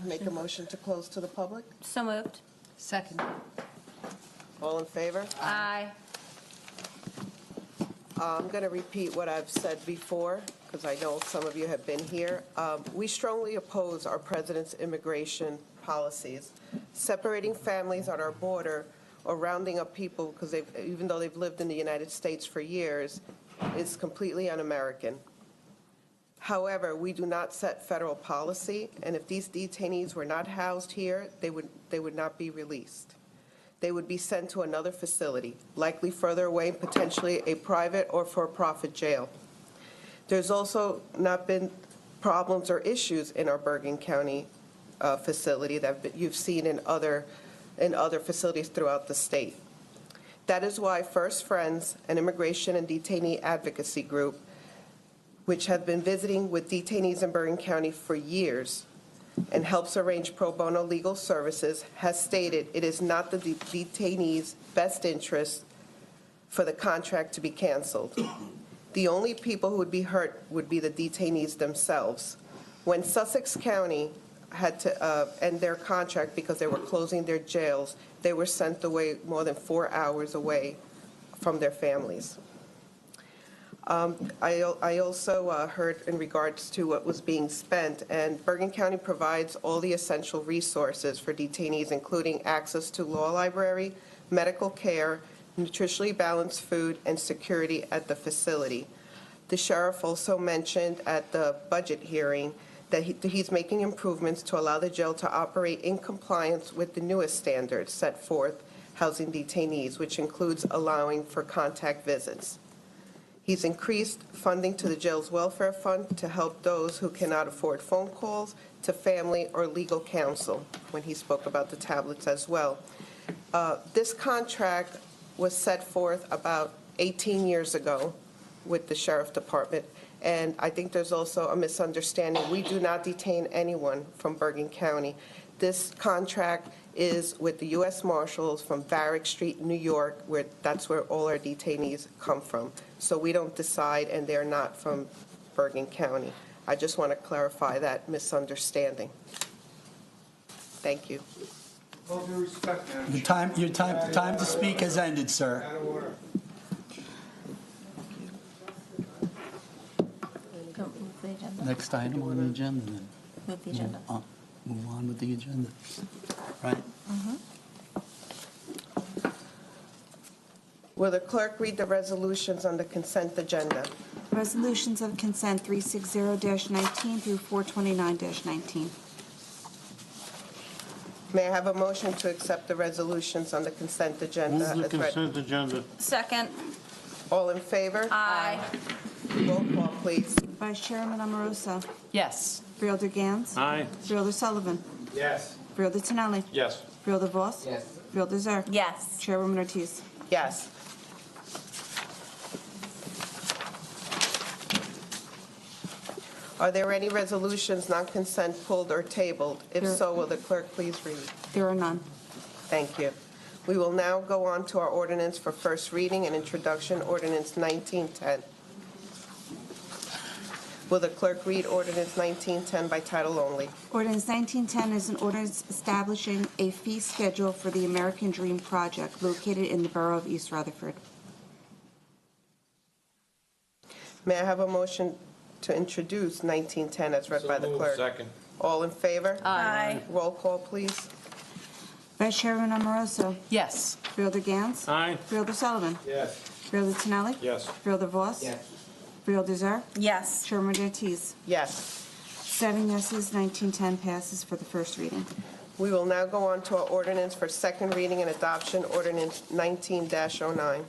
Make a motion to close to the public? So moved. Second. All in favor? Aye. I'm going to repeat what I've said before, because I know some of you have been here. We strongly oppose our president's immigration policies. Separating families on our border or rounding up people because even though they've lived in the United States for years is completely un-American. However, we do not set federal policy, and if these detainees were not housed here, they would not be released. They would be sent to another facility, likely further away, potentially a private or for-profit jail. There's also not been problems or issues in our Bergen County facility that you've seen in other facilities throughout the state. That is why First Friends, an immigration and detainee advocacy group, which have been visiting with detainees in Bergen County for years and helps arrange pro bono legal services, has stated it is not the detainees' best interest for the contract to be canceled. The only people who would be hurt would be the detainees themselves. When Sussex County had to end their contract because they were closing their jails, they were sent away more than 4 hours away from their families. I also heard in regards to what was being spent, and Bergen County provides all the essential resources for detainees, including access to law library, medical care, nutritionally balanced food, and security at the facility. The sheriff also mentioned at the budget hearing that he's making improvements to allow the jail to operate in compliance with the newest standards set forth housing detainees, which includes allowing for contact visits. He's increased funding to the jail's welfare fund to help those who cannot afford phone calls to family or legal counsel, when he spoke about the tablets as well. This contract was set forth about 18 years ago with the Sheriff Department, and I think there's also a misunderstanding. We do not detain anyone from Bergen County. This contract is with the U.S. Marshals from Varick Street, New York, that's where all our detainees come from. So we don't decide, and they're not from Bergen County. I just want to clarify that misunderstanding. Thank you. All due respect, Madam Your time to speak has ended, sir. Out of order. Move the agenda. Next item on the agenda, then. Move the agenda. Move on with the agenda. Right? Will the clerk read the resolutions on the consent agenda? Resolutions of consent 360-19 through 429-19. May I have a motion to accept the resolutions on the consent agenda? Move the as read? consent agenda. Second. All in favor? Aye. Roll call, please. Vice Chairman Amoroso. Yes. Freeholder Gans. Aye. Freeholder Sullivan. Yes. Freeholder Tonelli. Yes. Freeholder Voss. Yes. Freeholder Zer. Yes. Chairwoman Ortiz. Yes. Are there any resolutions, non-consent, pulled or tabled? If so, will the clerk please read? There are none. Thank you. We will now go on to our ordinance for first reading and introduction, ordinance 1910. Will the clerk read ordinance 1910 by title only? Ordinance 1910 is an ordinance establishing a fee schedule for the American Dream Project located in the borough of East Rutherford. May I have a motion to introduce 1910 as read by the clerk? Second. All in favor? Aye. Roll call, please. Vice Chairman Amoroso. Yes. Freeholder Gans. Aye. Freeholder Sullivan. Yes. Freeholder Tinelli. Yes. Freeholder Voss. Yes. Freeholder Zer. Yes. Chairman Ortiz. Yes. 7 yeses, 1910 passes for the first reading. We will now go on to our ordinance for second reading and adoption, ordinance 19-09.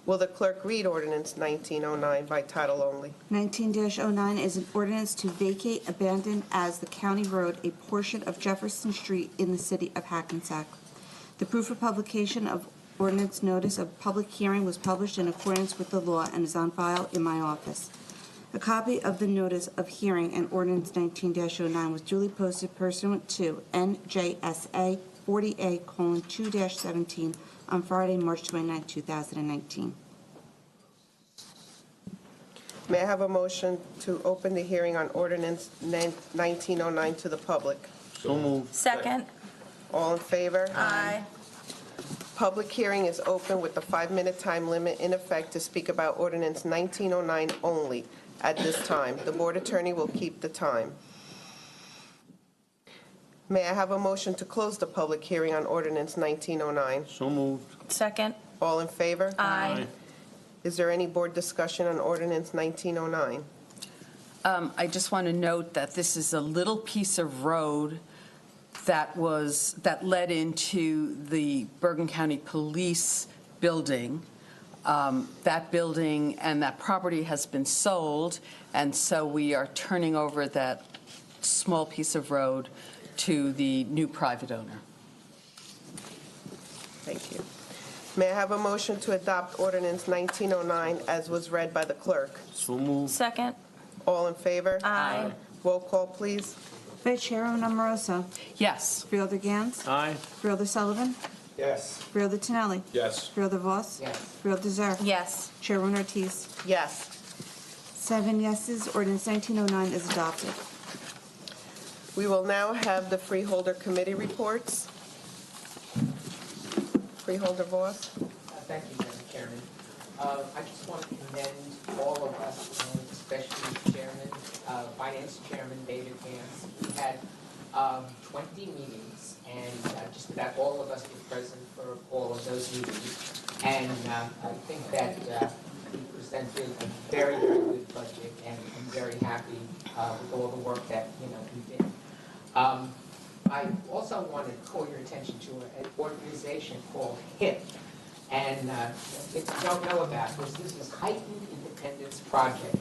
Will the clerk read ordinance 1909 by title only? 19-09 is an ordinance to vacate, abandon as the county road a portion of Jefferson Street in the city of Hackensack. The proof of publication of ordinance notice of public hearing was published in accordance with the law and is on file in my office. A copy of the notice of hearing and ordinance 19-09 was duly posted pursuant to NJSA 40A:2-17 on Friday, March 29, 2019. May I have a motion to open the hearing on ordinance 1909 to the public? So moved. Second. All in favor? Aye. Public hearing is open with the 5-minute time limit in effect to speak about ordinance 1909 only at this time. The board attorney will keep the time. May I have a motion to close the public hearing on ordinance 1909? So moved. Second. All in favor? Aye. Is there any board discussion on ordinance 1909? I just want to note that this is a little piece of road that led into the Bergen County Police building. That building and that property has been sold, and so we are turning over that small piece of road to the new private owner. Thank you. May I have a motion to adopt ordinance 1909 as was read by the clerk? So moved. Second. All in favor? Aye. Roll call, please. Vice Chairman Amoroso. Yes. Freeholder Gans. Aye. Freeholder Sullivan. Yes. Freeholder Tinelli. Yes. Freeholder Voss. Yes. Freeholder Zer. Yes. Chairman Ortiz. Yes. 7 yeses, ordinance 1909 is adopted. We will now have the Freeholder Committee reports. Freeholder Voss. Thank you, Madam Chairman. I just want to commend all of us, and especially Chairman, Finance Chairman David Vance. We had 20 meetings, and just about all of us were present for all of those meetings. And I think that he presented a very, very good budget, and I'm very happy with all the work that he did. I also want to call your attention to an organization called HIP. And if you don't know about this, this is Heightened Independence Project.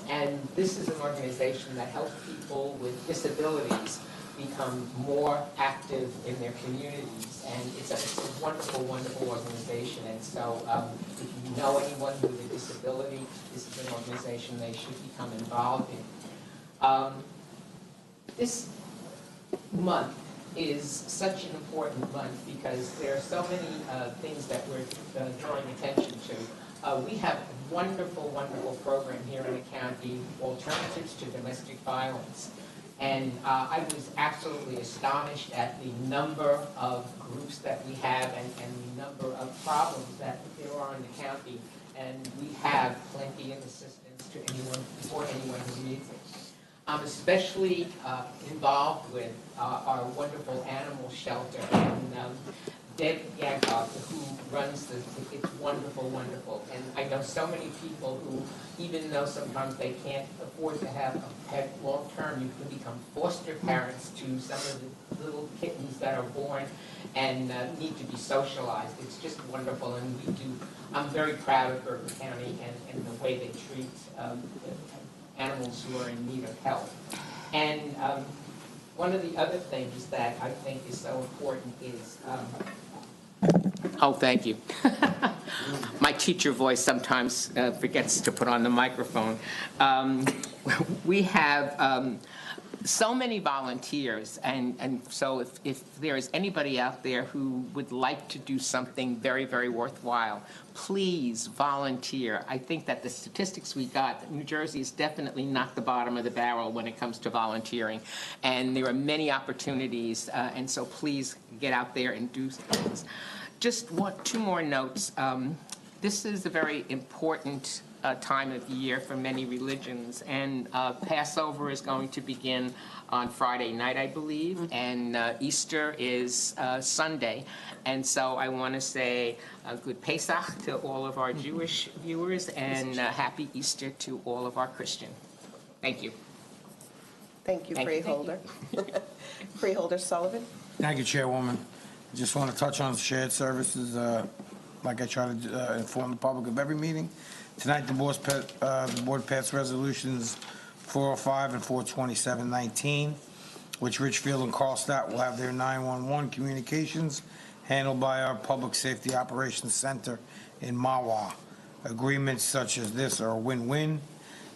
And this is an organization that helps people with disabilities become more active in their communities. And it's a wonderful, wonderful organization. And so if you know anyone with a disability, this is an organization they should become involved in. This month is such an important month because there are so many things that we're drawing attention to. We have a wonderful, wonderful program here in the county, Alternatives to Domestic Violence. And I was absolutely astonished at the number of groups that we have and the number of problems that there are in the county. And we have plenty of assistance to anyone, for anyone who needs it. I'm especially involved with our wonderful animal shelter, and Deb Gagog, who runs it's wonderful, wonderful. And I know so many people who, even though sometimes they can't afford to have a pet long-term, you can become foster parents to some of the little kittens that are born and need to be socialized. It's just wonderful, and I'm very proud of Bergen County and the way they treat animals who are in need of help. And one of the other things that I think is so important is, oh, thank you. My teacher voice sometimes forgets to put on the microphone. We have so many volunteers, and so if there is anybody out there who would like to do something very, very worthwhile, please volunteer. I think that the statistics we got, New Jersey is definitely not the bottom of the barrel when it comes to volunteering, and there are many opportunities, and so please get out there and do things. Just two more notes. This is a very important time of year for many religions, and Passover is going to begin on Friday night, I believe, and Easter is Sunday. And so I want to say a good Pesach to all of our Jewish viewers, and happy Easter to all of our Christian. Thank you. Thank you, Freeholder. Freeholder Sullivan. Thank you, Chairwoman. Just want to touch on shared services, like I try to inform the public of every meeting. Tonight, the board passed resolutions 405 and 42719, which Richfield and Carlstadt will have their 911 communications handled by our Public Safety Operations Center in Mahwah. Agreements such as this are a win-win,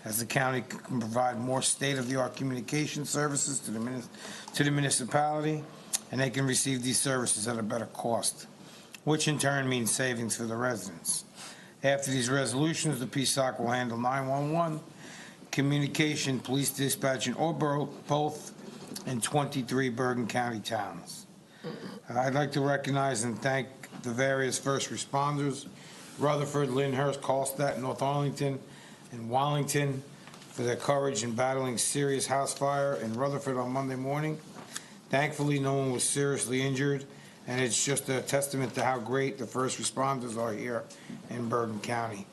as the county can provide more state-of-the-art communication services to the municipality, and they can receive these services at a better cost, which in turn means savings for the residents. After these resolutions, the PSOC will handle 911, communication, police dispatching, or both in 23 Bergen County towns. I'd like to recognize and thank the various first responders, Rutherford, Lyndhurst, Carlstadt, North Arlington, and Wallington, for their courage in battling serious house fire in Rutherford on Monday morning. Thankfully, no one was seriously injured, and it's just a testament to how great the first responders are here in Bergen County.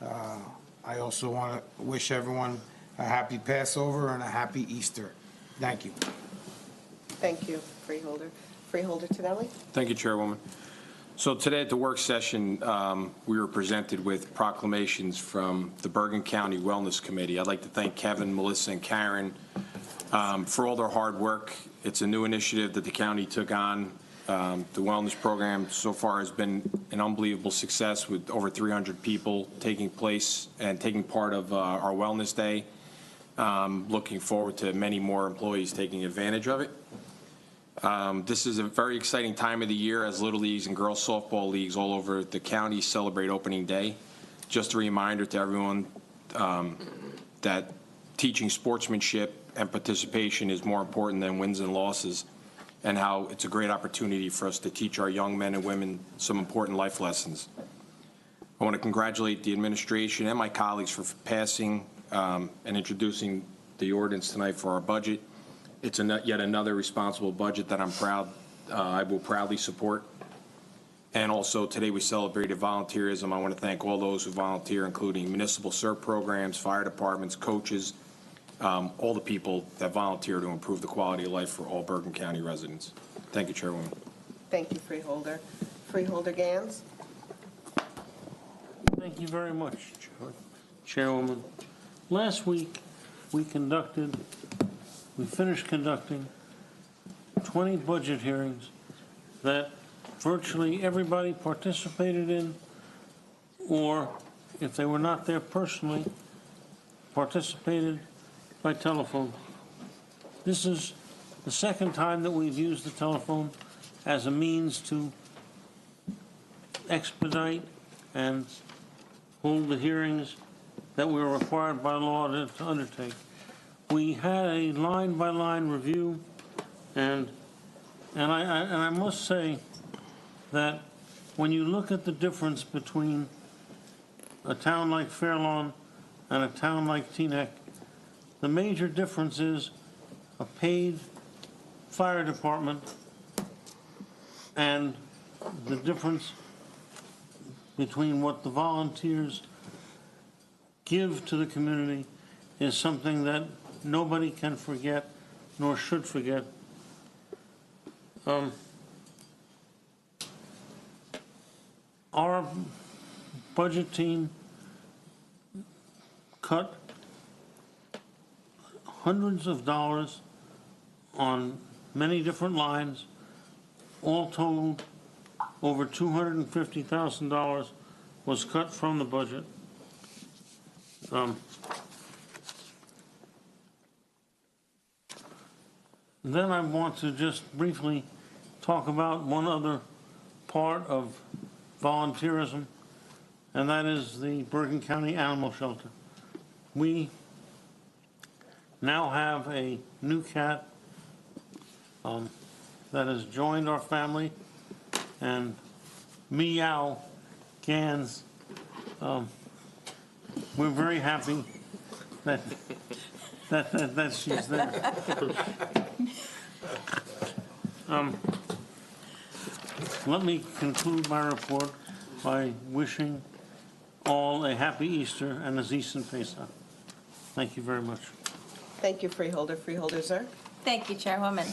I also want to wish everyone a happy Passover and a happy Easter. Thank you. Thank you, Freeholder. Freeholder Tonelli. Thank you, Chairwoman. So today at the work session, we were presented with proclamations from the Bergen County Wellness Committee. I'd like to thank Kevin, Melissa, and Karen for all their hard work. It's a new initiative that the county took on. The wellness program so far has been an unbelievable success, with over 300 people taking part of our Wellness Day. Looking forward to many more employees taking advantage of it. This is a very exciting time of the year as Little Leagues and girls softball leagues all over the county celebrate opening day. Just a reminder to everyone that teaching sportsmanship and participation is more important than wins and losses, and how it's a great opportunity for us to teach our young men and women some important life lessons. I want to congratulate the administration and my colleagues for passing and introducing the ordinance tonight for our budget. It's yet another responsible budget that I will proudly support. And also today we celebrated volunteerism. I want to thank all those who volunteer, including municipal CERT programs, fire departments, coaches, all the people that volunteer to improve the quality of life for all Bergen County residents. Thank you, Chairwoman. Thank you, Freeholder. Freeholder Gans. Thank you very much, Chairwoman. Last week, we finished conducting 20 budget hearings that virtually everybody participated in, or if they were not there personally, participated by telephone. This is the second time that we've used the telephone as a means to expedite and hold the hearings that we were required by law to undertake. We had a line-by-line review, and I must say that when you look at the difference between a town like Fairlawn and a town like Teaneck, the major difference is a paid fire department, and the difference between what the volunteers give to the community is something that nobody can forget nor should forget. Our budget team cut hundreds of dollars on many different lines, all totaled over $250,000 was cut from the budget. Then I want to just briefly talk about one other part of volunteerism, and that is the Bergen County Animal Shelter. We now have a new cat that has joined our family, and Meow Gans. We're very happy that she's there. Let me conclude my report by wishing all a happy Easter and a Zisen Pesach. Thank you very much. Thank you, Freeholder. Freeholder, sir. Thank you, Chairwoman.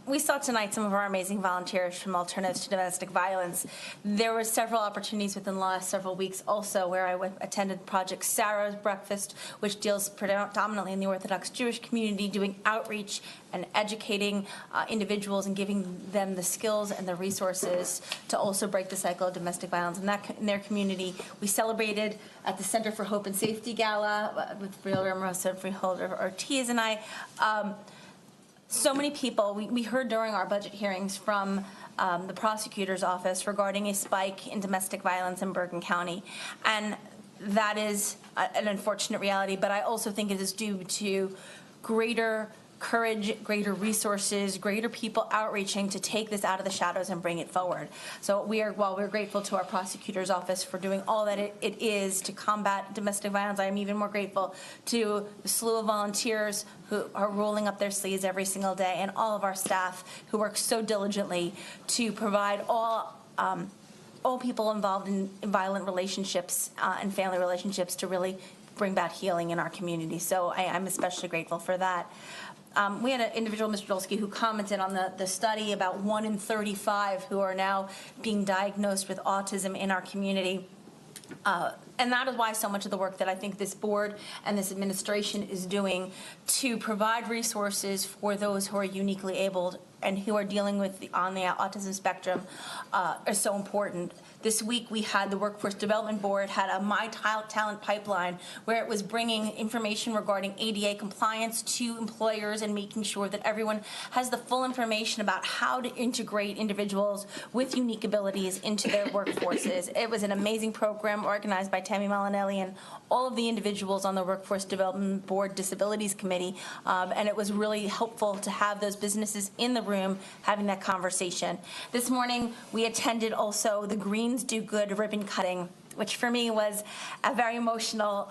We saw tonight some of our amazing volunteers from Alternatives to Domestic Violence. There were several opportunities within the last several weeks also where I attended Project Sarah's Breakfast, which deals predominantly in the Orthodox Jewish community, doing outreach and educating individuals and giving them the skills and the resources to also break the cycle of domestic violence in their community. We celebrated at the Center for Hope and Safety Gala with Freeholder Amorosa and Freeholder Ortiz and I. So many people, we heard during our budget hearings from the prosecutor's office regarding a spike in domestic violence in Bergen County. And that is an unfortunate reality, but I also think it is due to greater courage, greater resources, greater people outreaching to take this out of the shadows and bring it forward. So while we're grateful to our prosecutor's office for doing all that it is to combat domestic violence, I am even more grateful to the slew of volunteers who are rolling up their sleeves every single day, and all of our staff who work so diligently to provide all people involved in violent relationships and family relationships to really bring about healing in our community. So I'm especially grateful for that. We had an individual, Mr. Dolsky, who commented on the study about 1 in 35 who are now being diagnosed with autism in our community. And that is why so much of the work that I think this board and this administration is doing to provide resources for those who are uniquely abled and who are dealing with on the autism spectrum is so important. This week we had the Workforce Development Board had a My Talent pipeline where it was bringing information regarding ADA compliance to employers and making sure that everyone has the full information about how to integrate individuals with unique abilities into their workforces. It was an amazing program organized by Tammy Malinelli and all of the individuals on the Workforce Development Board Disabilities Committee, and it was really helpful to have those businesses in the room having that conversation. This morning we attended also the Greens Do Good ribbon cutting, which for me was a very emotional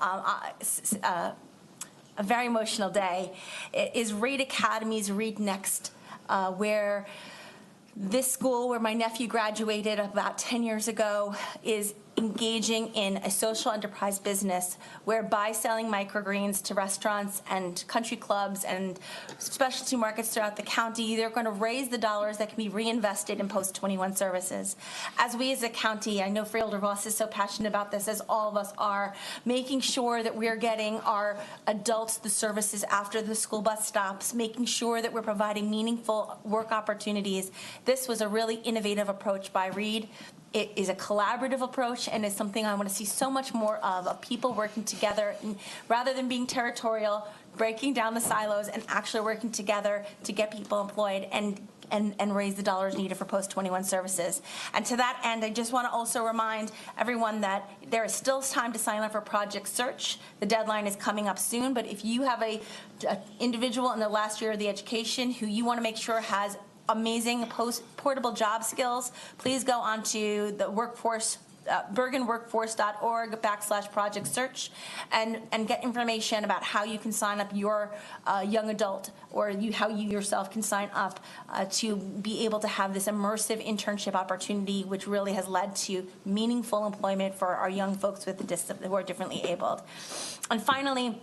day. It is Reed Academy's Read Next, where this school where my nephew graduated about 10 years ago is engaging in a social enterprise business whereby selling microgreens to restaurants and country clubs and specialty markets throughout the county, they're going to raise the dollars that can be reinvested in post-21 services. As we as a county, I know Freeholder Ross is so passionate about this, as all of us are, making sure that we're getting our adults the services after the school bus stops, making sure that we're providing meaningful work opportunities. This was a really innovative approach by Reed. It is a collaborative approach and is something I want to see so much more of people working together and rather than being territorial, breaking down the silos and actually working together to get people employed and raise the dollars needed for post-21 services. And to that end, I just want to also remind everyone that there is still time to sign up for Project Search. The deadline is coming up soon, but if you have an individual in the last year of the education who you want to make sure has amazing portable job skills, please go onto the workforce, bergenworkforce.org/project search and get information about how you can sign up your young adult or how you yourself can sign up to be able to have this immersive internship opportunity, which really has led to meaningful employment for our young folks with who are differently abled. And finally,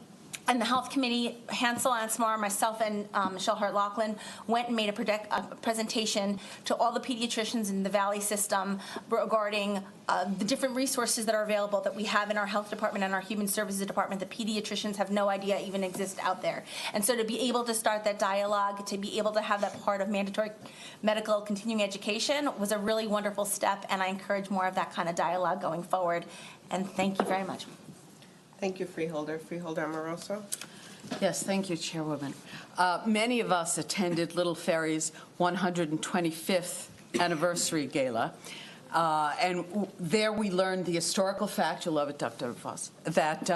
And the Health Committee, Hansel Ansmar, myself, and Michelle Hart-Laughlin went and made a presentation to all the pediatricians in the Valley system regarding the different resources that are available that we have in our health department and our human services department that pediatricians have no idea even exist out there. And so to be able to start that dialogue, to be able to have that part of mandatory medical continuing education was a really wonderful step, and I encourage more of that kind of dialogue going forward. And thank you very much. Thank you, Freeholder. Freeholder Amoroso? Yes, thank you, Chairwoman. Many of us attended Little Ferry's 125th anniversary gala, and there we learned the historical fact, you'll love it, Dr. Voss, that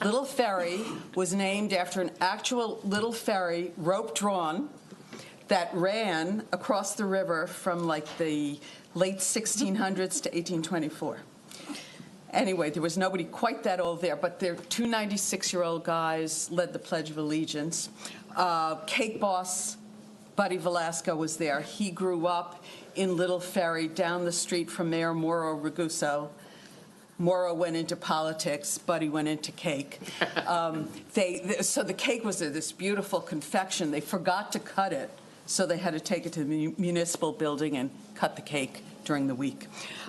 Little Ferry was named after an actual little ferry, rope-drawn, that ran across the river from like the late 1600s to 1824. Anyway, there was nobody quite that old there, but their two 96-year-old guys led the Pledge of Allegiance. Cake boss Buddy Velasco was there. He grew up in Little Ferry down the street from Mayor Mauro Raguso. Mauro went into politics, Buddy went into cake. So the cake was this beautiful confection. They forgot to cut it, so they had to take it to the municipal building and cut the cake during the week.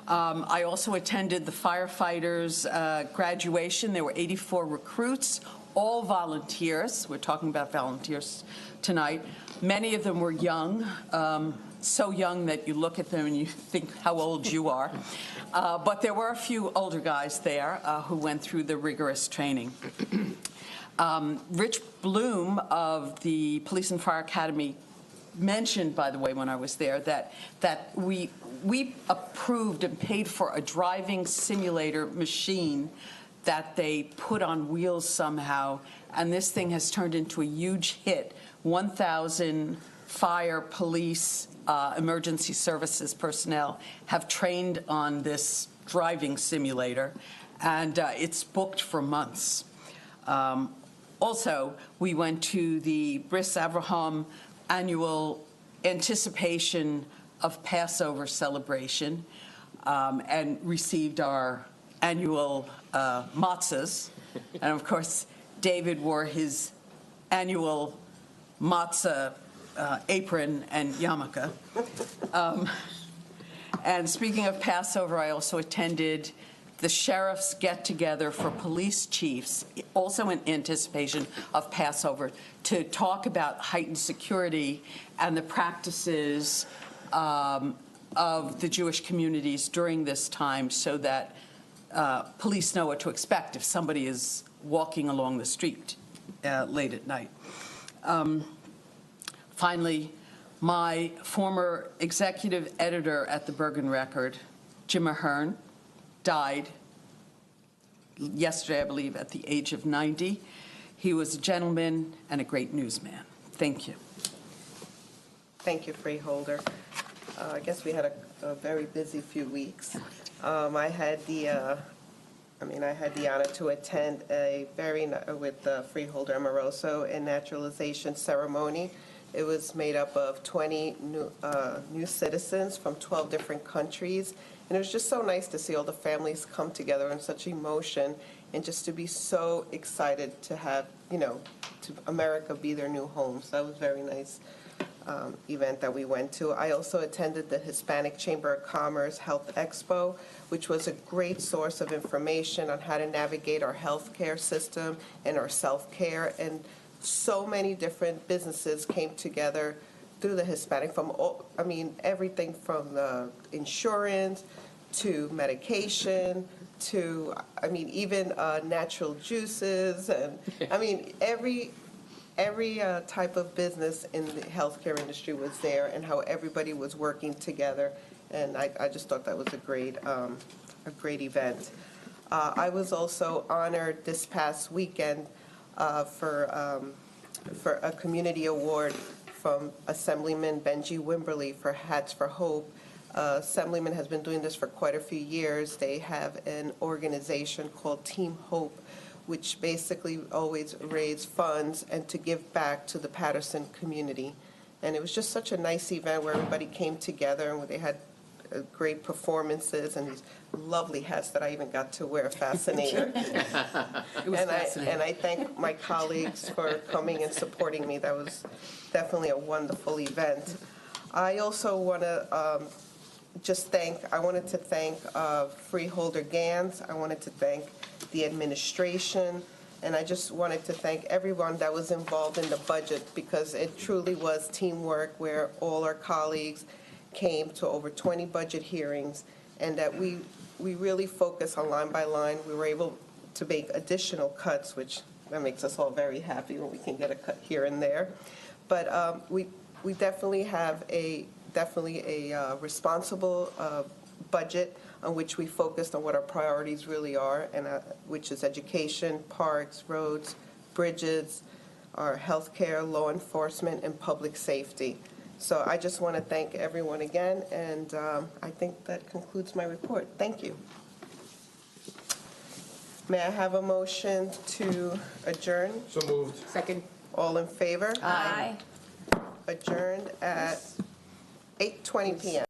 I also attended the firefighters' graduation. There were 84 recruits, all volunteers. We're talking about volunteers tonight. Many of them were young, so young that you look at them and you think how old you are. But there were a few older guys there who went through the rigorous training. Rich Bloom of the Police and Fire Academy mentioned, by the way, when I was there, that we approved and paid for a driving simulator machine that they put on wheels somehow, and this thing has turned into a huge hit. 1,000 fire, police, emergency services personnel have trained on this driving simulator, and it's booked for months. Also, we went to the Bris Avraham annual anticipation of Passover celebration and received our annual matzahs. And of course, David wore his annual matzah apron and yarmulke. And speaking of Passover, I also attended the sheriff's get-together for police chiefs, also in anticipation of Passover, to talk about heightened security and the practices of the Jewish communities during this time so that police know what to expect if somebody is walking along the street late at night. Finally, my former executive editor at the Bergen Record, Jim Ahern, died yesterday, I believe, at the age of 90. He was a gentleman and a great newsman. Thank you. Thank you, Freeholder. I guess we had a very busy few weeks. I had the honor to attend with Freeholder Amoroso a naturalization ceremony. It was made up of 20 new citizens from 12 different countries. And it was just so nice to see all the families come together in such emotion and just to be so excited to have, to America be their new home. So that was a very nice event that we went to. I also attended the Hispanic Chamber of Commerce Health Expo, which was a great source of information on how to navigate our healthcare system and our self-care. And so many different businesses came together through the Hispanic, everything from the insurance to medication to, even natural juices and, every type of business in the healthcare industry was there and how everybody was working together. And I just thought that was a great event. I was also honored this past weekend for a community award from Assemblyman Benji Wimberly for Hats for Hope. Assemblyman has been doing this for quite a few years. They have an organization called Team Hope, which basically always raise funds and to give back to the Patterson community. And it was just such a nice event where everybody came together and they had great performances and these lovely hats that I even got to wear, fascinating. It was And fascinating. I thank my colleagues for coming and supporting me. That was definitely a wonderful event. I also want to I wanted to thank Freeholder Gans. I wanted to thank the administration, and I just wanted to thank everyone that was involved in the budget, because it truly was teamwork where all our colleagues came to over 20 budget hearings, and that we really focus on line by line. We were able to make additional cuts, which that makes us all very happy when we can get a cut here and there. But we definitely have a responsible budget on which we focused on what our priorities really are, and which is education, parks, roads, bridges, our healthcare, law enforcement, and public safety. So I just want to thank everyone again, and I think that concludes my report. Thank you. May I have a motion to adjourn? So moved. Second. All in favor? Aye. Adjourned at 8:20 PM.